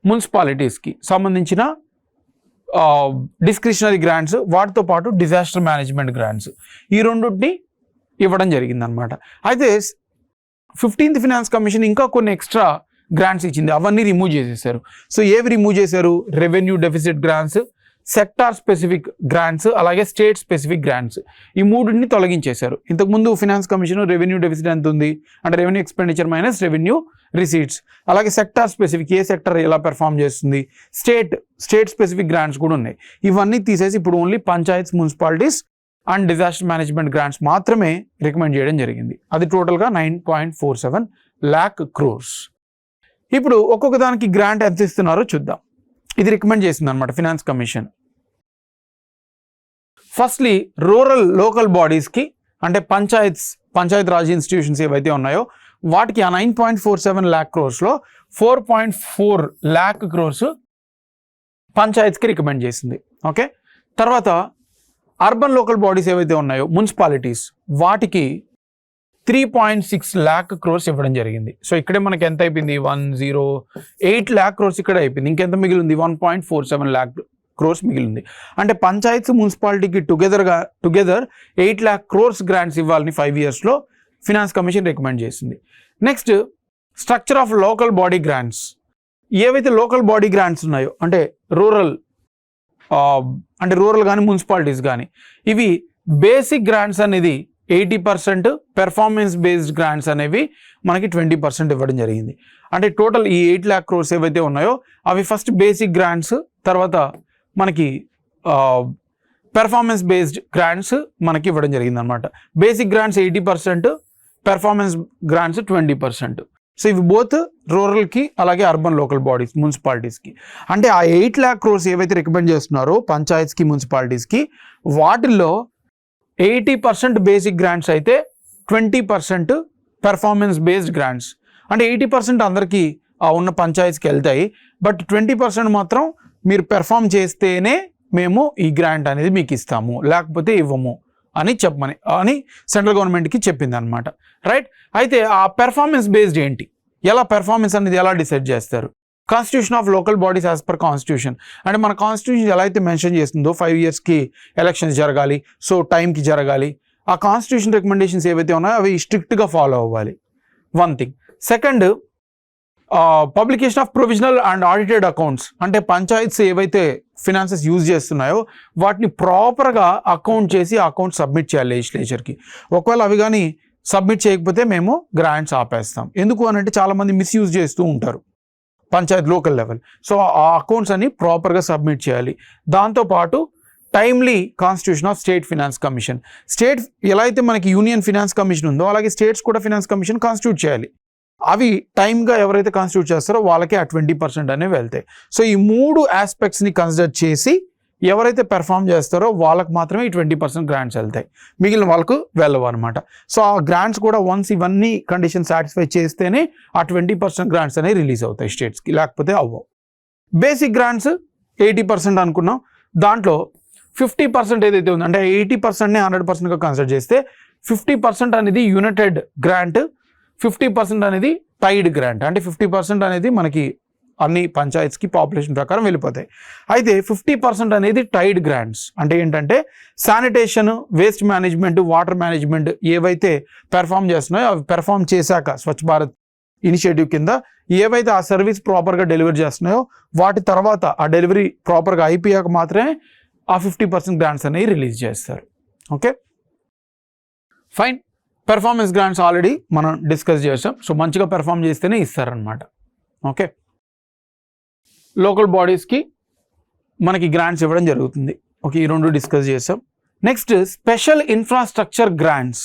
మున్సిపాలిటీస్కి సంబంధించిన డిస్క్రిషనరీ గ్రాంట్స్, వాటితో పాటు డిజాస్టర్ మేనేజ్మెంట్ గ్రాంట్స్, ఈ రెండింటిని ఇవ్వడం జరిగిందనమాట. అయితే 15th ఫినాన్స్ కమిషన్ ఇంకా కొన్ని ఎక్స్ట్రా గ్రాంట్స్ ఇచ్చింది, అవన్నీ రిమూవ్ చేసేసారు. సో ఏవి రిమూవ్ చేశారు, revenue deficit grants, sector specific grants, అలాగే స్టేట్ స్పెసిఫిక్ గ్రాంట్స్, ఈ మూడింటిని తొలగించేశారు. ఇంతకుముందు ఫినాన్స్ కమిషన్ రెవెన్యూ డెఫిసిట్ ఎంత ఉంది అంటే revenue expenditure minus revenue receipts, అలాగే సెక్టార్ స్పెసిఫిక్ ఏ సెక్టర్ ఎలా పెర్ఫామ్ చేస్తుంది, స్టేట్ స్పెసిఫిక్ గ్రాంట్స్ కూడా ఉన్నాయి. ఇవన్నీ తీసేసి ఇప్పుడు only panchayats, municipalities and disaster management grants మాత్రమే రికమెండ్ చేయడం జరిగింది. అది టోటల్గా 9.47 lakh crores. ఇప్పుడు ఒక్కొక్క దానికి గ్రాంట్ ఎంత ఇస్తున్నారో చూద్దాం. ఇది రికమెండ్ చేసింది అనమాట finance commission. Firstly rural local బాడీస్కి అంటే పంచాయత్ రాజ్ ఇన్స్టిట్యూషన్స్ ఏవైతే ఉన్నాయో వాటికి ఆ 9.47 lakh crores-లో 4.4 lakh crores పంచాయత్స్కి రికమెండ్ చేసింది. ఓకే, తర్వాత అర్బన్ లోకల్ బాడీస్ ఏవైతే ఉన్నాయో మున్సిపాలిటీస్ వాటికి 3.6 lakh crores ఇవ్వడం జరిగింది. సో ఇక్కడే మనకి ఎంత అయిపోయింది, 108 lakh crores ఇక్కడ అయిపోయింది. ఇంకెంత మిగిలింది, 1.47 lakh crores మిగిలింది. అంటే పంచాయత్స్ మున్సిపాలిటీకి టుగెదర్ 8 lakh crores గ్రాంట్స్ ఇవ్వాలని 5 yearsలో ఫినాన్స్ కమిషన్ రికమెండ్ చేసింది. Next structure of local body grants. ఏవైతే లోకల్ బాడీ గ్రాంట్స్ ఉన్నాయో అంటే రూరల్ కానీ మున్సిపాలిటీస్ కానీ ఇవి బేసిక్ గ్రాంట్స్ అనేది 80%, పెర్ఫార్మెన్స్ బేస్డ్ గ్రాంట్స్ అనేవి మనకి 20% ఇవ్వడం జరిగింది. అంటే టోటల్ ఈ 8 lakh crores ఏవైతే ఉన్నాయో అవి ఫస్ట్ బేసిక్ గ్రాంట్స్, తర్వాత మనకి పెర్ఫార్మెన్స్ బేస్డ్ గ్రాంట్స్ మనకి ఇవ్వడం జరిగింది అనమాట. Basic grants 80%, performance grants 20%. So ఇవి బోత్ రూరల్కి అలాగే అర్బన్ లోకల్ బాడీస్ మున్సిపాలిటీస్కి. అంటే ఆ 8 lakh crores ఏవైతే రికమెండ్ చేస్తున్నారో పంచాయత్స్కి మున్సిపాలిటీస్కి వాటిల్లో 80% బేసిక్ గ్రాంట్స్ అయితే 20% పెర్ఫార్మెన్స్ బేస్డ్ గ్రాంట్స్. అంటే 80% అందరికీ ఉన్న పంచాయత్స్కి వెళ్తాయి, బట్ 20% మాత్రం మీరు పెర్ఫామ్ చేస్తేనే మేము ఈ గ్రాంట్ అనేది మీకు ఇస్తాము, లేకపోతే ఇవ్వము అని సెంట్రల్ గవర్నమెంట్కి చెప్పింది అనమాట. రైట్, అయితే ఆ పెర్ఫార్మెన్స్ బేస్డ్ ఏంటి, ఎలా పెర్ఫార్మెన్స్ అనేది ఎలా డిసైడ్ చేస్తారు? Constitution of local bodies as per constitution. అంటే మన కాన్స్టిట్యూషన్ ఎలా అయితే మెన్షన్ చేస్తుందో 5 yearsకి ఎలక్షన్స్ జరగాలి, సో టైంకి జరగాలి, ఆ కాన్స్టిట్యూషన్ రికమెండేషన్స్ ఏవైతే ఉన్నాయో అవి స్ట్రిక్ట్గా ఫాలో అవ్వాలి. 1 thing. Second, publication of provisional and audited accounts. అంటే పంచాయత్స్ ఏవైతే ఫినాన్సెస్ యూజ్ చేస్తున్నాయో వాటిని ప్రాపర్గా అకౌంట్ చేసి అకౌంట్ సబ్మిట్ చేయాలి లెజిస్లేచర్కి. ఒకవేళ అవి కానీ సబ్మిట్ చేయకపోతే మేము గ్రాంట్స్ ఆపేస్తాం. ఎందుకు అని అంటే చాలామంది మిస్యూజ్ చేస్తూ ఉంటారు పంచాయత్ లోకల్ లెవెల్. సో ఆ అకౌంట్స్ అన్ని ప్రాపర్గా సబ్మిట్ చేయాలి. దాంతోపాటు timely constitution of state finance commission. State ఎలా అయితే మనకి యూనియన్ ఫినాన్స్ కమిషన్ ఉందో అలాగే స్టేట్స్ కూడా ఫినాన్స్ కమిషన్ కాన్స్టిట్యూట్ చేయాలి. అవి టైమ్గా ఎవరైతే కాన్స్టిట్యూట్ చేస్తారో వాళ్ళకి ఆ 20% అనేవి వెళ్తాయి. సో ఈ 3 ఆస్పెక్ట్స్ని కన్సిడర్ చేసి ఎవరైతే పెర్ఫామ్ చేస్తారో వాళ్ళకి మాత్రమే ఈ 20% గ్రాంట్స్ వెళ్తాయి, మిగిలిన వాళ్ళకు వెళ్ళవు అనమాట. సో ఆ గ్రాంట్స్ కూడా వన్స్ ఇవన్నీ కండిషన్ సాటిస్ఫై చేస్తేనే ఆ 20% గ్రాంట్స్ అనేవి రిలీజ్ అవుతాయి స్టేట్స్కి, లేకపోతే అవ్వవు. బేసిక్ గ్రాంట్స్ 80% అనుకున్నాం. దాంట్లో 50% ఏదైతే ఉందో అంటే 80%ని 100%గా కన్సిడర్ చేస్తే 50% అనేది యునైటెడ్ గ్రాంట్, 50% అనేది టైడ్ గ్రాంట్. అంటే 50% అనేది మనకి అన్ని పంచాయత్స్కి పాపులేషన్ ప్రకారం వెళ్ళిపోతాయి. అయితే 50% అనేది టైడ్ గ్రాంట్స్. అంటే ఏంటంటే sanitation, waste management, water management ఏవైతే పెర్ఫామ్ చేస్తున్నాయో అవి పెర్ఫామ్ చేశాక స్వచ్ఛ భారత్ ఇనిషియేటివ్ కింద ఏవైతే ఆ సర్వీస్ ప్రాపర్గా డెలివరీ చేస్తున్నాయో వాటి తర్వాత ఆ డెలివరీ ప్రాపర్గా అయిపోయాక మాత్రమే ఆ 50% గ్రాంట్స్ అనేవి రిలీజ్ చేస్తారు. Okay fine. Performance grants already మనం డిస్కస్ చేసాం. సో మంచిగా పెర్ఫామ్ చేస్తేనే ఇస్తారనమాట. ఓకే, లోకల్ బాడీస్కి మనకి గ్రాంట్స్ ఇవ్వడం జరుగుతుంది. ఓకే, ఈ 2 డిస్కస్ చేసాం. Next special infrastructure grants.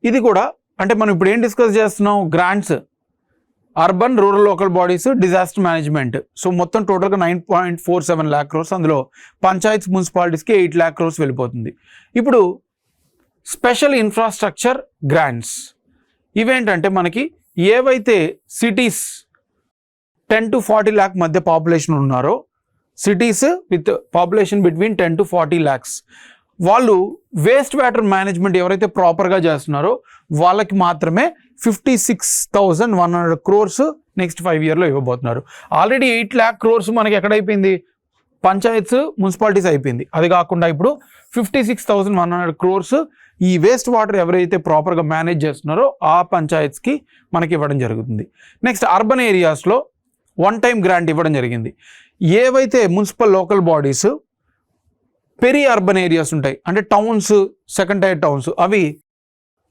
ఇది కూడా అంటే మనం ఇప్పుడు ఏం డిస్కస్ చేస్తున్నాం, grants urban, rural, local bodies, disaster management. So మొత్తం టోటల్గా 9.47 lakh crores. అందులో పంచాయత్ మున్సిపాలిటీస్కి 8 lakh crores వెళ్ళిపోతుంది. ఇప్పుడు స్పెషల్ ఇన్ఫ్రాస్ట్రక్చర్ గ్రాంట్స్ ఇవేంటంటే మనకి ఏవైతే సిటీస్ 10 to 40 lakh మధ్య పాపులేషన్ ఉన్నారో, cities with population between 10 to 40 lakhs, వాళ్ళు వేస్ట్ వాటర్ మేనేజ్మెంట్ ఎవరైతే ప్రాపర్గా చేస్తున్నారో వాళ్ళకి మాత్రమే 56,100 crores నెక్స్ట్ 5 years ఇవ్వబోతున్నారు. ఆల్రెడీ 8 lakh crores మనకి ఎక్కడైపోయింది, పంచాయత్స్, మున్సిపాలిటీస్ అయిపోయింది. అది కాకుండా ఇప్పుడు 56,100 crores ఈ వేస్ట్ వాటర్ ఎవరైతే ప్రాపర్గా మేనేజ్ చేస్తున్నారో ఆ పంచాయత్స్కి మనకి ఇవ్వడం జరుగుతుంది. నెక్స్ట్ అర్బన్ ఏరియాస్లో 1 time గ్రాంట్ ఇవ్వడం జరిగింది. ఏవైతే municipal local bodies peri urban areas ఉంటాయి, అంటే టౌన్స్, సెకండ్ టైర్ టౌన్స్, అవి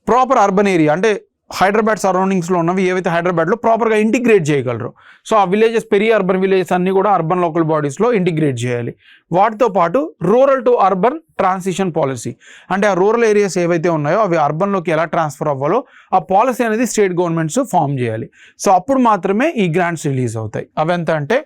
ప్రాపర్ అర్బన్ ఏరియా అంటే హైదరాబాద్ సరౌండింగ్స్లో ఉన్నవి ఏవైతే హైదరాబాద్లో ప్రాపర్గా ఇంటిగ్రేట్ చేయగలరు. సో ఆ విలేజెస్, పెరి అర్బన్ విలేజెస్ అన్నీ కూడా అర్బన్ లోకల్ బాడీస్లో ఇంటిగ్రేట్ చేయాలి. వాటితో పాటు rural to urban transition policy, అంటే ఆ రూరల్ ఏరియాస్ ఏవైతే ఉన్నాయో అవి అర్బన్లోకి ఎలా ట్రాన్స్ఫర్ అవ్వాలో ఆ పాలసీ అనేది స్టేట్ గవర్నమెంట్స్ ఫామ్ చేయాలి. సో అప్పుడు మాత్రమే ఈ గ్రాంట్స్ రిలీజ్ అవుతాయి. అవి ఎంత అంటే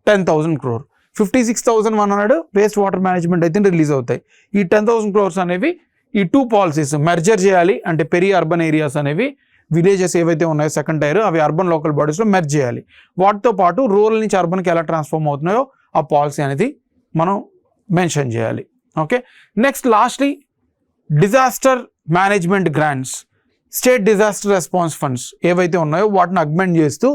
10,000 crore. 56,100 వేస్ట్ వాటర్ మేనేజ్మెంట్ అయితే రిలీజ్ అవుతాయి. ఈ 10,000 crores అనేవి ఈ 2 పాలసీస్ మెర్జర్ చేయాలి. అంటే పెరి అర్బన్ ఏరియాస్ అనేవి విలేజెస్ ఏవైతే ఉన్నాయో సెకండ్ టైర్ అవి అర్బన్ లోకల్ బాడీస్లో మెర్జ్ చేయాలి. వాటితో పాటు రూరల్ నుంచి అర్బన్కి ఎలా ట్రాన్స్ఫార్మ్ అవుతున్నాయో ఆ పాలసీ అనేది మనం మెన్షన్ చేయాలి. Okay, next lastly disaster management grants. State disaster response funds ఏవైతే ఉన్నాయో వాటిని అగ్మెంట్ చేస్తూ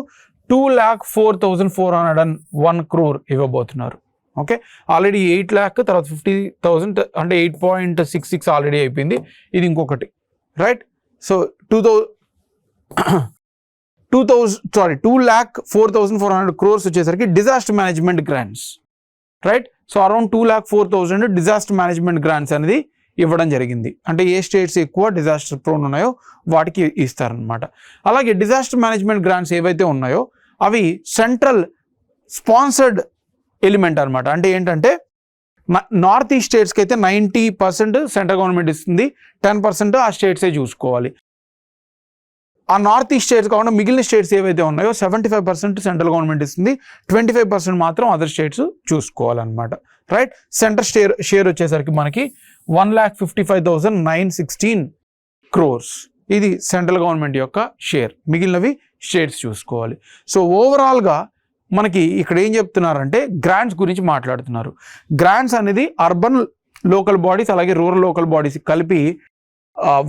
2,04,401 crore ఇవ్వబోతున్నారు. ఓకే, ఆల్రెడీ 8 lakh, తర్వాత 50,000 అంటే 8.66 ఆల్రెడీ అయిపోయింది. ఇది ఇంకొకటి, రైట్? సో 2,04,400 crores వచ్చేసరికి disaster management grants, right? So around 2,04,000 disaster management grants అనేది ఇవ్వడం జరిగింది. అంటే ఏ స్టేట్స్ ఎక్కువ డిజాస్టర్ ప్రోన్ ఉన్నాయో వాటికి ఇస్తారనమాట. అలాగే డిజాస్టర్ మేనేజ్మెంట్ గ్రాంట్స్ ఏవైతే ఉన్నాయో అవి సెంట్రల్ స్పాన్సర్డ్ ఎలిమెంట్ అనమాట. అంటే ఏంటంటే నార్త్ ఈస్ట్ స్టేట్స్కి అయితే 90% సెంట్రల్ గవర్నమెంట్ ఇస్తుంది, 10% ఆ స్టేట్సే చూసుకోవాలి. ఆ నార్త్ ఈస్ట్ స్టేట్స్ కాకుండా మిగిలిన స్టేట్స్ ఏవైతే ఉన్నాయో 75% సెంట్రల్ గవర్నమెంట్ ఇస్తుంది, 25% మాత్రం అదర్ స్టేట్స్ చూసుకోవాలన్నమాట, రైట్? సెంటర్ షేర్ వచ్చేసరికి మనకి 1,55,916 crores. ఇది సెంట్రల్ గవర్నమెంట్ యొక్క షేర్, మిగిలినవి స్టేట్స్ చూసుకోవాలి. సో ఓవరాల్గా మనకి ఇక్కడ ఏం చెప్తున్నారంటే గ్రాంట్స్ గురించి మాట్లాడుతున్నారు. గ్రాంట్స్ అనేది అర్బన్ లోకల్ బాడీస్ అలాగే రూరల్ లోకల్ బాడీస్ కలిపి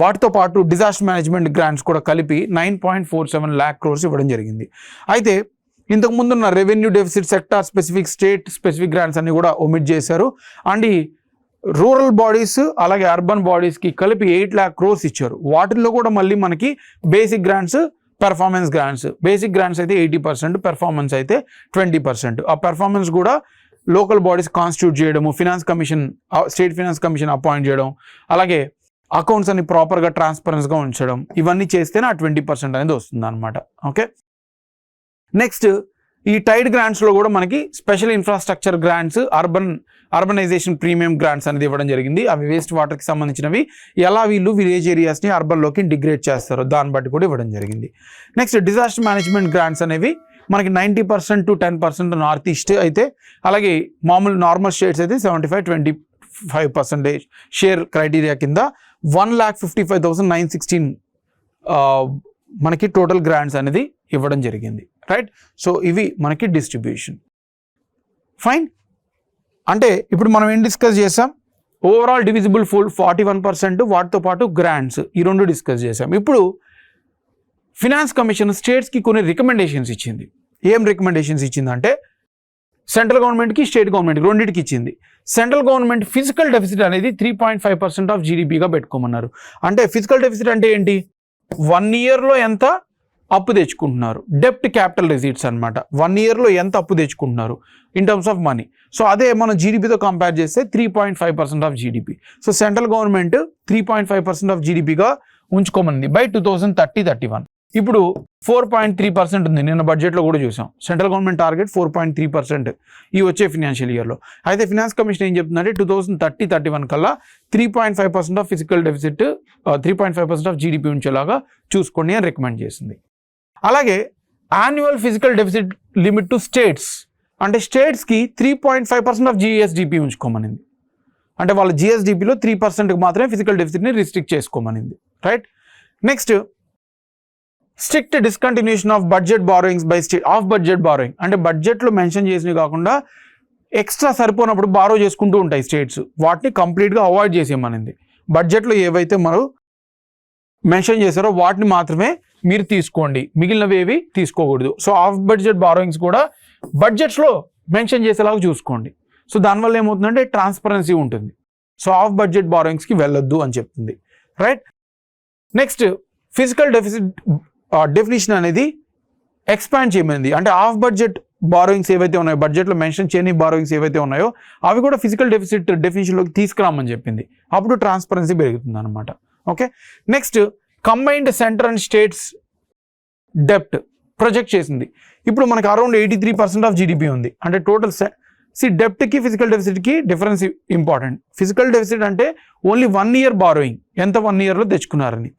వాటితో పాటు డిజాస్టర్ మేనేజ్మెంట్ గ్రాంట్స్ కూడా కలిపి 9.47 lakh crores ఇవ్వడం జరిగింది. అయితే ఇంతకు ముందున్న revenue deficit, sector specific, state specific grants అన్ని కూడా ఒమిట్ చేశారు. అండ్ ఈ రూరల్ బాడీస్ అలాగే అర్బన్ బాడీస్కి కలిపి 8 lakh crores ఇచ్చారు. వాటిల్లో కూడా మళ్ళీ మనకి basic grants, performance grants. Basic grants అయితే 80%, పెర్ఫార్మెన్స్ అయితే 20%. ఆ పెర్ఫార్మెన్స్ కూడా లోకల్ బాడీస్ కాన్స్టిట్యూట్ చేయడము, finance commission, state finance commission appoint చేయడం, అలాగే అకౌంట్స్ అన్ని ప్రాపర్గా ట్రాన్స్పరెన్స్గా ఉంచడం, ఇవన్నీ చేస్తేనే ఆ 20% అనేది వస్తుంది అనమాట. ఓకే, నెక్స్ట్ ఈ టైడ్ గ్రాంట్స్లో కూడా మనకి special infrastructure grants, urbanisation premium grants అనేది ఇవ్వడం జరిగింది. అవి వేస్ట్ వాటర్కి సంబంధించినవి, ఎలా వీళ్ళు విలేజ్ ఏరియాస్ని అర్బన్లోకి ఇంటిగ్రేట్ చేస్తారో దాన్ని బట్టి కూడా ఇవ్వడం జరిగింది. నెక్స్ట్ డిజాస్టర్ మేనేజ్మెంట్ గ్రాంట్స్ అనేవి మనకి 90% to 10% నార్త్ ఈస్ట్ అయితే, అలాగే మామూలు నార్మల్ స్టేట్స్ అయితే 75-25% షేర్ క్రైటీరియా కింద 1,55,916 మనకి టోటల్ గ్రాంట్స్ అనేది ఇవ్వడం జరిగింది. రైట్, సో ఇవి మనకి డిస్ట్రిబ్యూషన్. ఫైన్, అంటే ఇప్పుడు మనం ఏం డిస్కస్ చేసాం, ఓవరాల్ డివిజిబుల్ ఫుల్ 41%, వాటితో పాటు గ్రాంట్స్, ఈ రెండు డిస్కస్ చేసాం. ఇప్పుడు ఫినాన్స్ కమిషన్ స్టేట్స్కి కొన్ని రికమెండేషన్స్ ఇచ్చింది. ఏం రికమెండేషన్స్ ఇచ్చిందంటే సెంట్రల్ గవర్నమెంట్కి, స్టేట్ గవర్నమెంట్కి రెండింటికి ఇచ్చింది. సెంట్రల్ గవర్నమెంట్ ఫిజికల్ డెఫిసిట్ అనేది 3.5% ఆఫ్ జీడీపీగా పెట్టుకోమన్నారు. అంటే ఫిజికల్ డెఫిసిట్ అంటే ఏంటి, 1 yearలో ఎంత అప్పు తెచ్చుకుంటున్నారు, డెప్ట్ క్యాపిటల్ రిసీట్స్ అనమాట. 1 yearలో ఎంత అప్పు తెచ్చుకుంటున్నారు in terms of money. So అదే మనం జీడీపీతో కంపేర్ చేస్తే 3.5% of GDP. So central government 3.5% of జీడీపీగా ఉంచుకోమనింది బై 2030-31. ఇప్పుడు 4.3% ఉంది, నిన్న బడ్జెట్లో కూడా చూసాం. సెంట్రల్ గవర్నమెంట్ టార్గెట్ 4.3% ఈ వచ్చే ఫినాన్షియల్ ఇయర్లో. అయితే ఫినాన్స్ కమిషన్ ఏం చెప్తుందంటే 2030-31 కల్లా 3.5% of fiscal deficit, 3.5% of GDP ఉంచేలాగా చూసుకోండి అని రికమెండ్ చేసింది. అలాగే annual fiscal deficit limit to states, అంటే స్టేట్స్కి 3.5% ఆఫ్ జిఎస్డిపి ఉంచుకోమనింది. అంటే వాళ్ళ జిఎస్డిపిలో 3%కి మాత్రమే ఫిజికల్ డెఫిసిట్ని రిస్ట్రిక్ట్ చేసుకోమనింది. Right, next strict discontinuation of budget borrowings by state. Off budget borrowing అంటే బడ్జెట్లో మెన్షన్ చేసినవి కాకుండా ఎక్స్ట్రా సరిపోనప్పుడు బారో చేసుకుంటూ ఉంటాయి స్టేట్స్, వాటిని కంప్లీట్గా అవాయిడ్ చేసేయమనింది. బడ్జెట్లో ఏవైతే మనం మెన్షన్ చేశారో వాటిని మాత్రమే మీరు తీసుకోండి, మిగిలినవి ఏవి తీసుకోకూడదు. సో ఆఫ్ బడ్జెట్ బారోయింగ్స్ కూడా బడ్జెట్స్లో మెన్షన్ చేసేలాగా చూసుకోండి. సో దానివల్ల ఏమవుతుందంటే ట్రాన్స్పరెన్సీ ఉంటుంది. సో ఆఫ్ బడ్జెట్ బారోయింగ్స్కి వెళ్ళొద్దు అని చెప్తుంది. Right, next physical deficit definition అనేది ఎక్స్పాండ్ చేయమైంది. అంటే ఆఫ్ బడ్జెట్ బారోయింగ్స్ ఏవైతే ఉన్నాయో, బడ్జెట్లో మెన్షన్ చేయని బారోయింగ్స్ ఏవైతే ఉన్నాయో అవి కూడా ఫిజికల్ డెఫిసిట్ డెఫినిషన్లోకి తీసుకురామని చెప్పింది. అప్పుడు ట్రాన్స్పరెన్సీ పెరుగుతుంది అనమాట. Okay, next combined centre and states డెప్ట్ ప్రొజెక్ట్ చేసింది. ఇప్పుడు మనకి అరౌండ్ 83% ఆఫ్ జీడీపీ ఉంది. అంటే టోటల్ డెప్ట్కి ఫిజికల్ డెఫిసిట్కి డిఫరెన్స్ ఇంపార్టెంట్. ఫిజికల్ డెఫిసిట్ అంటే ఓన్లీ 1 year బారోయింగ్, ఎంత 1 yearలో తెచ్చుకున్నారని.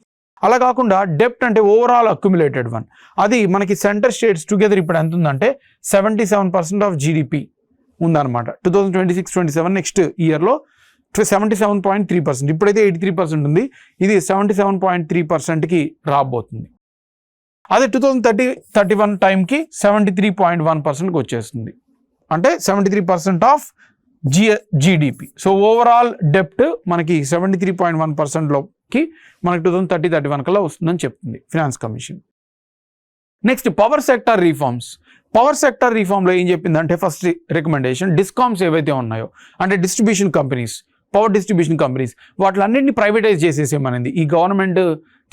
అలా కాకుండా డెప్ట్ అంటే ఓవరాల్ అక్యుములేటెడ్ వన్. అది మనకి సెంటర్ స్టేట్స్ టుగెదర్ ఇప్పుడు ఎంత ఉందంటే 77% ఆఫ్ జీడీపీ ఉందన్నమాట. 2026-27 నెక్స్ట్ ఇయర్లో 77.3%. ఇప్పుడైతే 83% ఉంది, ఇది 77.3%కి రాబోతుంది. అదే 2030-31 టైంకి 73.1%కి వచ్చేస్తుంది. అంటే 73% ఆఫ్ జీడీపీ. సో ఓవరాల్ డెప్ట్ మనకి 73.1%లోకి మనకి 2030-31 కల్లా వస్తుందని చెప్తుంది finance commission. Next power sector reforms. Power sector రిఫార్మ్లో ఏం చెప్పిందంటే ఫస్ట్ రికమెండేషన్ డిస్కామ్స్ ఏవైతే ఉన్నాయో, అంటే distribution companies, power distribution companies, వాటిలన్నింటినీ ప్రైవేటైజ్ చేసేసేమనింది. ఈ గవర్నమెంట్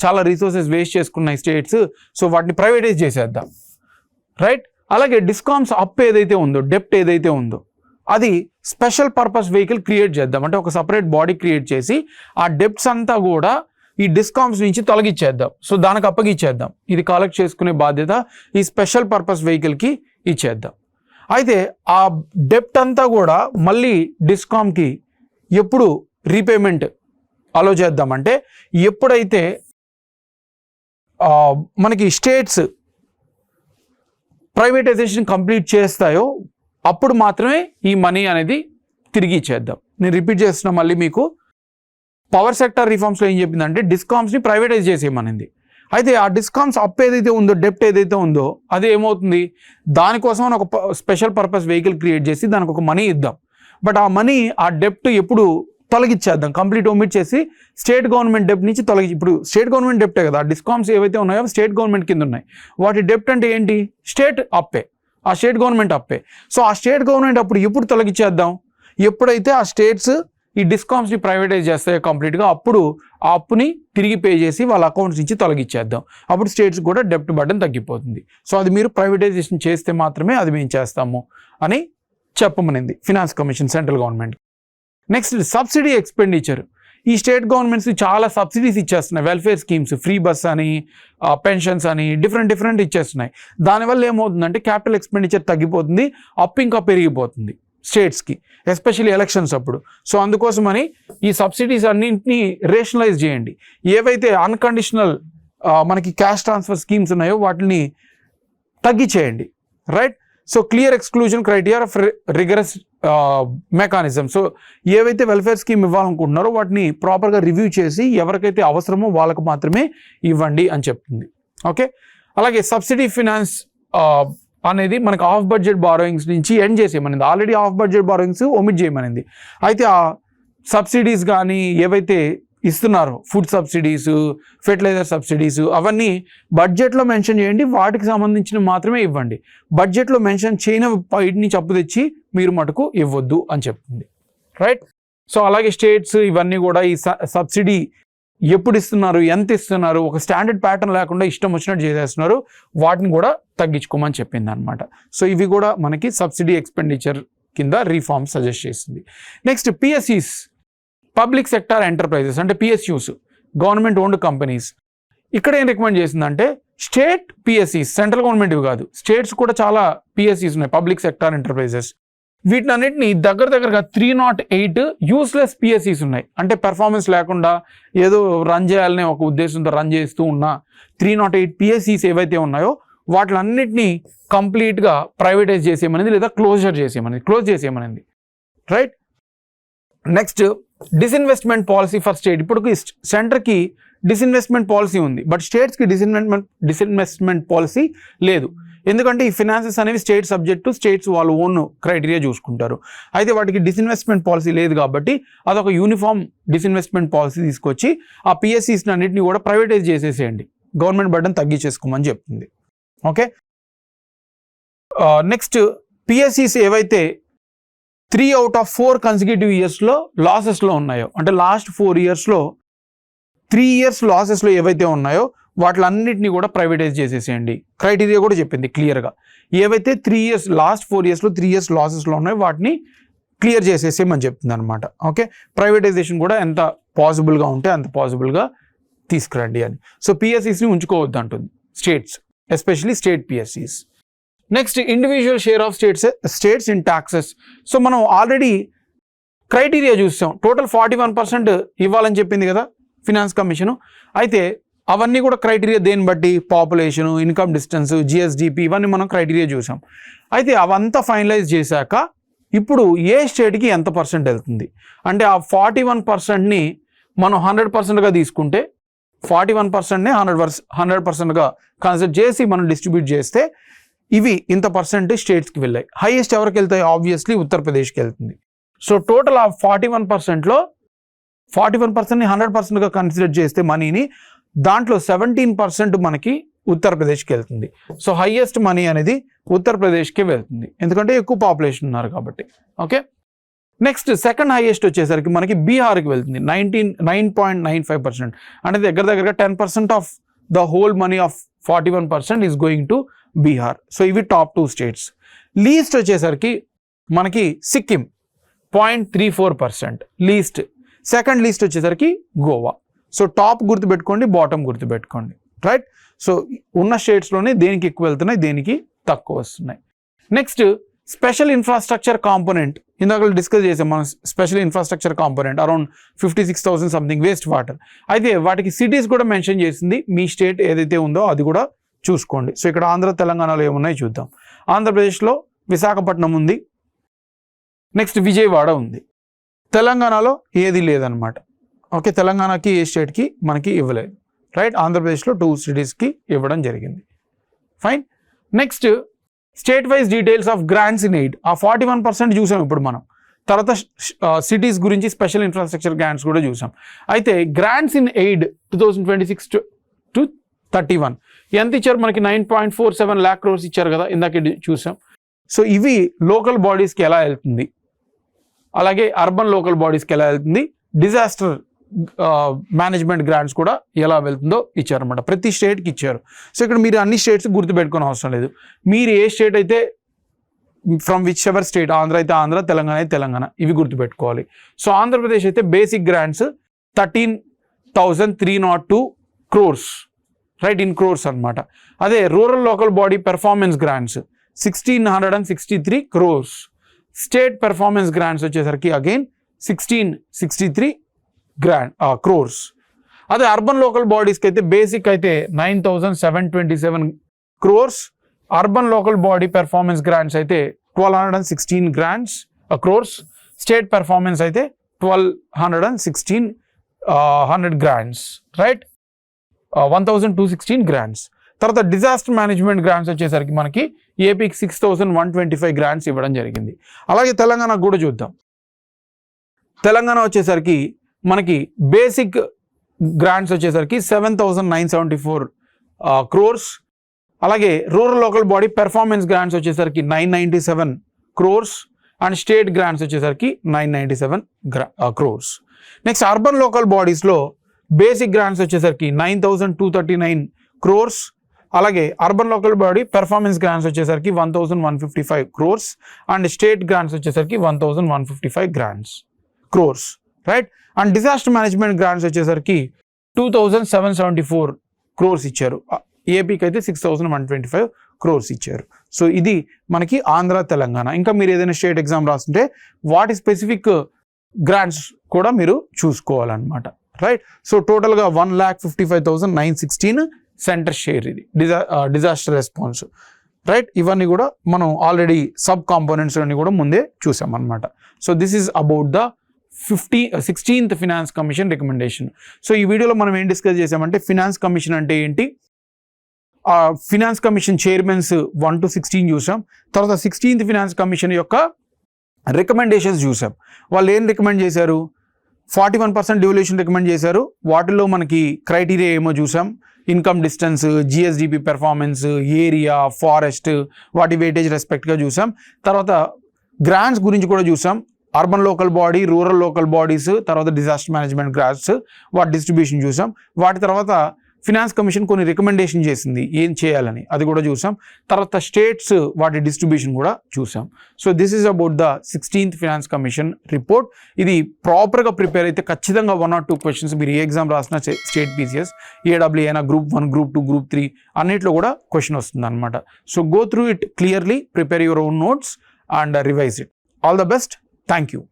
చాలా రిసోర్సెస్ వేస్ట్ చేసుకున్నాయి స్టేట్స్, సో వాటిని ప్రైవేటైజ్ చేసేద్దాం. రైట్, అలాగే డిస్కామ్స్ అప్ ఏదైతే ఉందో, డెప్ట్ ఏదైతే ఉందో, అది స్పెషల్ పర్పస్ వెహికల్ క్రియేట్ చేద్దాం. అంటే ఒక సపరేట్ బాడీ క్రియేట్ చేసి ఆ డెప్ట్స్ అంతా కూడా ఈ డిస్కామ్స్ నుంచి తొలగించేద్దాం. సో దానికి అప్పగిచ్చేద్దాం. ఇది కలెక్ట్ చేసుకునే బాధ్యత ఈ స్పెషల్ పర్పస్ వెహికల్కి ఇచ్చేద్దాం. అయితే ఆ డెప్ట్ అంతా కూడా మళ్ళీ డిస్కామ్కి ఎప్పుడు రీపేమెంట్ అలో చేద్దామంటే ఎప్పుడైతే మనకి స్టేట్స్ ప్రైవేటైజేషన్ కంప్లీట్ చేస్తాయో అప్పుడు మాత్రమే ఈ మనీ అనేది తిరిగి ఇచ్చేద్దాం. నేను రిపీట్ చేస్తున్నా మళ్ళీ మీకు. పవర్ సెక్టర్ రిఫార్మ్స్లో ఏం చెప్పిందంటే డిస్కామ్స్ని ప్రైవేటైజ్ చేసేయమనింది. అయితే ఆ డిస్కామ్స్ అప్ ఏదైతే ఉందో, డెప్ట్ ఏదైతే ఉందో, అది ఏమవుతుంది, దానికోసం ఒక స్పెషల్ పర్పస్ వెహికల్ క్రియేట్ చేసి దానికి ఒక మనీ ఇద్దాం. బట్ ఆ మనీ, ఆ డెప్ట్ ఎప్పుడు తొలగించేద్దాం, కంప్లీట్ ఒమిట్ చేసి స్టేట్ గవర్నమెంట్ డెప్ట్ నుంచి ఇప్పుడు స్టేట్ గవర్నమెంట్ డెప్టే కదా, డిస్కామ్స్ ఏవైతే ఉన్నాయో స్టేట్ గవర్నమెంట్ కింద ఉన్నాయి. వాటి డెప్ట్ అంటే ఏంటి, స్టేట్ అప్పే, ఆ స్టేట్ గవర్నమెంట్ అప్పే. సో ఆ స్టేట్ గవర్నమెంట్ అప్పుడు ఎప్పుడు తొలగించేద్దాం, ఎప్పుడైతే ఆ స్టేట్స్ ఈ డిస్కామ్స్ని ప్రైవేటైజ్ చేస్తాయో కంప్లీట్గా, అప్పుడు ఆ అప్పుని తిరిగి పే చేసి వాళ్ళ అకౌంట్స్ నుంచి తొలగించేద్దాం. అప్పుడు స్టేట్స్ కూడా డెప్ట్ బర్డెన్ తగ్గిపోతుంది. సో అది మీరు ప్రైవేటైజేషన్ చేస్తే మాత్రమే అది మేము చేస్తాము అని చెప్పమనింది finance commission central government. Next subsidy expenditure. ఈ స్టేట్ గవర్నమెంట్స్ చాలా సబ్సిడీస్ ఇచ్చేస్తున్నాయి, వెల్ఫేర్ స్కీమ్స్, ఫ్రీ బస్ అని, పెన్షన్స్ అని, డిఫరెంట్ ఇచ్చేస్తున్నాయి. దానివల్ల ఏమవుతుందంటే క్యాపిటల్ ఎక్స్పెండిచర్ తగ్గిపోతుంది, అప్పు ఇంకా పెరిగిపోతుంది స్టేట్స్కి, ఎస్పెషల్లీ ఎలక్షన్స్ అప్పుడు. సో అందుకోసమని ఈ సబ్సిడీస్ అన్నింటినీ రేషనలైజ్ చేయండి. ఏవైతే అన్కండిషనల్ మనకి క్యాష్ ట్రాన్స్ఫర్ స్కీమ్స్ ఉన్నాయో వాటిని తగ్గించేయండి, right? So clear exclusion criteria of rigorous mechanism. So ఏవైతే వెల్ఫేర్ స్కీమ్ ఇవ్వాలనుకుంటున్నారో వాటిని ప్రాపర్గా రివ్యూ చేసి ఎవరికైతే అవసరమో వాళ్ళకు మాత్రమే ఇవ్వండి అని చెప్తుంది. ఓకే, అలాగే సబ్సిడీ ఫినాన్స్ అనేది మనకు ఆఫ్ బడ్జెట్ బారోయింగ్స్ నుంచి ఎండ్ చేసేయమనింది. Already off budget borrowings omit చేయమనింది. అయితే ఆ సబ్సిడీస్ కానీ ఏవైతే ఇస్తున్నారు, ఫుడ్ సబ్సిడీస్, ఫెర్టిలైజర్ సబ్సిడీస్, అవన్నీ బడ్జెట్లో మెన్షన్ చేయండి, వాటికి సంబంధించిన మాత్రమే ఇవ్వండి. బడ్జెట్లో మెన్షన్ చేయని బయట నుంచి అప్పు తెచ్చి మీరు మటుకు ఇవ్వద్దు అని చెప్తుంది, రైట్? సో అలాగే స్టేట్స్ ఇవన్నీ కూడా ఈ సబ్సిడీ ఎప్పుడు ఇస్తున్నారు, ఎంత ఇస్తున్నారు, ఒక స్టాండర్డ్ ప్యాటర్న్ లేకుండా ఇష్టం వచ్చినట్టు చేసేస్తున్నారు, వాటిని కూడా తగ్గించుకోమని చెప్పింది అనమాట. సో ఇవి కూడా మనకి సబ్సిడీ ఎక్స్పెండిచర్ కింద రీఫార్మ్ సజెస్ట్ చేసింది. నెక్స్ట్ పిఎస్సిస్, పబ్లిక్ సెక్టార్ ఎంటర్ప్రైజెస్ అంటే పిఎస్యూస్, గవర్నమెంట్ ఓన్డ్ కంపెనీస్. ఇక్కడ ఏం రికమెండ్ చేసిందంటే స్టేట్ పిఎస్సిస్, సెంట్రల్ గవర్నమెంట్ ఇవి కాదు, స్టేట్స్ కూడా చాలా పిఎస్సిస్ ఉన్నాయి, పబ్లిక్ సెక్టార్ ఎంటర్ప్రైజెస్. వీటినన్నింటినీ దగ్గరగా 308 యూస్లెస్ పిఎస్సిస్ ఉన్నాయి. అంటే పెర్ఫార్మెన్స్ లేకుండా ఏదో రన్ చేయాలనే ఒక ఉద్దేశంతో రన్ చేస్తూ ఉన్న 308 పిఎస్సిస్ ఏవైతే ఉన్నాయో వాటిలన్నింటినీ కంప్లీట్గా ప్రైవేటైజ్ చేసేయమనేది లేదా క్లోజ్ చేసేయమనేది, right? Next disinvestment policy for state. ఇప్పుడు సెంటర్కి డిస్ఇన్వెస్ట్మెంట్ పాలసీ ఉంది, బట్ స్టేట్స్కి డిస్ఇన్వెస్ట్మెంట్ పాలసీ లేదు. ఎందుకంటే ఈ ఫినాన్సెస్ అనేవి స్టేట్ సబ్జెక్టు, స్టేట్స్ వాళ్ళు ఓన్ క్రైటీరియా చూసుకుంటారు. అయితే వాటికి డిస్ఇన్వెస్ట్మెంట్ పాలసీ లేదు కాబట్టి అదొక యూనిఫామ్ డిస్ఇన్వెస్ట్మెంట్ పాలసీ తీసుకొచ్చి ఆ పిఎస్సిస్ని అన్నింటినీ కూడా ప్రైవేటైజ్ చేసేసేయండి, గవర్నమెంట్ బర్డెన్ తగ్గించేసుకోమని చెప్తుంది. ఓకే, నెక్స్ట్ పిఎస్సిస్ ఏవైతే 3 out of 4 కన్సిక్యూటివ్ ఇయర్స్లో లాసెస్లో ఉన్నాయో, అంటే లాస్ట్ 4 yearsలో 3 years లాసెస్లో ఏవైతే ఉన్నాయో వాటిలన్నింటినీ కూడా ప్రైవేటైజ్ చేసేసేయండి. క్రైటీరియా కూడా చెప్పింది క్లియర్గా. ఏవైతే 3 years లాస్ట్ 4 yearsలో 3 years లాసెస్లో ఉన్నాయో వాటిని క్లియర్ చేసేసేయమని చెప్తుంది అనమాట. ఓకే, ప్రైవేటైజేషన్ కూడా ఎంత పాసిబుల్గా ఉంటే అంత పాసిబుల్గా తీసుకురండి అని. సో పిఎస్సిస్ని ఉంచుకోవద్దు అంటుంది states, especially state PSUs. Next individual share of states in taxes. So మనం ఆల్రెడీ క్రైటీరియా చూసాం, టోటల్ 41% ఇవ్వాలని చెప్పింది కదా ఫినాన్స్ కమిషను. అయితే అవన్నీ కూడా క్రైటీరియా దేన్ని బట్టి, పాపులేషను, ఇన్కమ్ డిస్టెన్స్, జిఎస్డిపి, ఇవన్నీ మనం క్రైటీరియా చూసాం. అయితే అవంతా ఫైనలైజ్ చేశాక ఇప్పుడు ఏ స్టేట్కి ఎంత పర్సెంట్ వెళ్తుంది అంటే ఆ 41%ని మనం 100%గా తీసుకుంటే 41%నే 100%గా కన్సిడర్ చేసి మనం డిస్ట్రిబ్యూట్ చేస్తే ఇవి ఇంత పర్సెంట్ స్టేట్స్కి వెళ్ళాయి. హైయెస్ట్ ఎవరికి వెళ్తాయి? ఆబ్వియస్లీ ఉత్తరప్రదేశ్కి వెళ్తుంది. సో టోటల్ ఆ 41%లో 41%ని 100%గా కన్సిడర్ చేస్తే మనీని దాంట్లో 17% మనకి ఉత్తరప్రదేశ్కి వెళ్తుంది. సో హైయెస్ట్ మనీ అనేది ఉత్తరప్రదేశ్కి వెళ్తుంది, ఎందుకంటే ఎక్కువ పాపులేషన్ ఉన్నారు కాబట్టి. ఓకే, నెక్స్ట్ సెకండ్ హైయెస్ట్ వచ్చేసరికి మనకి బీహార్కి వెళ్తుంది, 9.95%. అంటే దగ్గరగా 10% of the whole money of 41% is going to Bihar. So ఇవి టాప్ 2 స్టేట్స్. లీస్ట్ వచ్చేసరికి మనకి సిక్కిం 0.34% లీస్ట్. సెకండ్ లీస్ట్ వచ్చేసరికి గోవా. సో టాప్ గుర్తుపెట్టుకోండి, బాటమ్ గుర్తుపెట్టుకోండి, రైట్? సో ఉన్న స్టేట్స్లోనే దేనికి ఎక్కువ వెళ్తున్నాయి, దేనికి తక్కువ వస్తున్నాయి. Next special infrastructure component. ఇందాక డిస్కస్ చేసాం మనం special infrastructure component around 56,000 something waste water. అయితే వాటికి సిటీస్ కూడా మెన్షన్ చేసింది, మీ స్టేట్ ఏదైతే ఉందో అది కూడా చూసుకోండి. సో ఇక్కడ ఆంధ్ర తెలంగాణలో ఏమున్నాయి చూద్దాం. ఆంధ్రప్రదేశ్లో విశాఖపట్నం ఉంది, నెక్స్ట్ విజయవాడ ఉంది. తెలంగాణలో ఏది లేదనమాట. ఓకే, తెలంగాణకి ఏ స్టేట్కి మనకి ఇవ్వలేదు, రైట్? ఆంధ్రప్రదేశ్లో 2 cities-కి ఇవ్వడం జరిగింది. Fine. Next state wise details of grants in aid. ఆ 41% చూసాం ఇప్పుడు మనం. తర్వాత సిటీస్ గురించి స్పెషల్ ఇన్ఫ్రాస్ట్రక్చర్ గ్రాంట్స్ కూడా చూసాం. అయితే గ్రాంట్స్ ఇన్ ఎయిడ్ 2026 to 31 ఎంత ఇచ్చారు మనకి? 9.47 lakh crores ఇచ్చారు కదా, ఇందాక చూసాం. సో ఇవి లోకల్ బాడీస్కి ఎలా వెళ్తుంది, అలాగే అర్బన్ లోకల్ బాడీస్కి ఎలా వెళ్తుంది, డిజాస్టర్ మేనేజ్మెంట్ గ్రాంట్స్ కూడా ఎలా వెళ్తుందో ఇచ్చారన్నమాట. ప్రతి స్టేట్కి ఇచ్చారు. సో ఇక్కడ మీరు అన్ని స్టేట్స్ గుర్తుపెట్టుకోని అవసరం లేదు. మీరు ఏ స్టేట్ అయితే from which ever state, Andhra అయితే ఆంధ్ర, తెలంగాణ అయితే తెలంగాణ, ఇవి గుర్తుపెట్టుకోవాలి. సో ఆంధ్రప్రదేశ్ అయితే basic grants 13,302 crores, right, in crores అనమాట. అదే rural local body performance grants 1,663 crores. State performance grants వచ్చేసరికి అగైన్ 1,663 crores. అదే అర్బన్ లోకల్ బాడీస్కి అయితే బేసిక్ అయితే 9,727 crores. Urban local body performance grants అయితే 1,216 crores. స్టేట్ పెర్ఫార్మెన్స్ అయితే 1,216 grants, రైట్, 1,216 grants. తర్వాత డిజాస్టర్ మేనేజ్మెంట్ గ్రాంట్స్ వచ్చేసరికి మనకి ఏపీకి 6,125 grants ఇవ్వడం జరిగింది. అలాగే తెలంగాణకు కూడా చూద్దాం. తెలంగాణ వచ్చేసరికి మనకి బేసిక్ గ్రాంట్స్ వచ్చేసరికి 7,974 crores. అలాగే rural local body performance grants వచ్చేసరికి 997 crores అండ్ స్టేట్ గ్రాంట్స్ వచ్చేసరికి 997 crores. నెక్స్ట్ అర్బన్ లోకల్ బాడీస్లో బేసిక్ గ్రాంట్స్ వచ్చేసరికి 9,239 crores. అలాగే urban local body performance grants వచ్చేసరికి 1,155 crores అండ్ స్టేట్ గ్రాంట్స్ వచ్చేసరికి 1,155 crores, right. And disaster management grants వచ్చేసరికి 2,774 crores ఇచ్చారు. ఏపీకి అయితే 6,125 crores ఇచ్చారు. సో ఇది మనకి ఆంధ్ర తెలంగాణ. ఇంకా మీరు ఏదైనా స్టేట్ ఎగ్జామ్ రాస్తుంటే వాటి స్పెసిఫిక్ గ్రాంట్స్ కూడా మీరు చూసుకోవాలన్నమాట, రైట్. సో టోటల్గా 1,55,916 సెంటర్ షేర్ ఇది డిజాస్టర్ రెస్పాన్స్, రైట్. ఇవన్నీ కూడా మనం ఆల్రెడీ సబ్ కాంపోనెంట్స్ అన్ని కూడా ముందే చూసామన్నమాట. So this is about the 16th finance commission recommendation. So ఈ వీడియోలో మనం ఏం డిస్కస్ చేసామంటే ఫినాన్స్ కమిషన్ అంటే ఏంటి, ఫినాన్స్ కమిషన్ చైర్మన్స్ 1 to 16 చూసాం. తర్వాత 16th ఫినాన్స్ కమిషన్ యొక్క రికమెండేషన్స్ చూసాం. వాళ్ళు ఏం రికమెండ్ చేశారు, 41% డివల్యూషన్ రికమెండ్ చేశారు. వాటిలో మనకి క్రైటీరియా ఏమో చూసాం, income distance, GSDP performance, area, forest, వాటి వెయిటేజ్ రెస్పెక్ట్గా చూసాం. తర్వాత గ్రాంట్స్ గురించి కూడా చూసాం, urban local body, rural local bodies, తర్వాత డిజాస్టర్ మేనేజ్మెంట్ గ్రాంట్స్, వాటి డిస్ట్రిబ్యూషన్ చూసాం. వాటి తర్వాత ఫినాన్స్ కమిషన్ కొన్ని రికమెండేషన్ చేసింది ఏం చేయాలని, అది కూడా చూసాం. తర్వాత స్టేట్స్ వాటి డిస్ట్రిబ్యూషన్ కూడా చూసాం. So this is about the 16th finance commission report. ఇది ప్రాపర్గా ప్రిపేర్ అయితే ఖచ్చితంగా 1 or 2 questions మీరు ఏ ఎగ్జామ్ రాసిన స్టేట్ పీసీఎస్, ఏడబ్ల్యూ అయినా, Group 1, Group 2, Group 3 అన్నిట్లో కూడా క్వశ్చన్ వస్తుంది అనమాట. So go through it clearly, prepare your own notes and revise it. All the best. Thank you.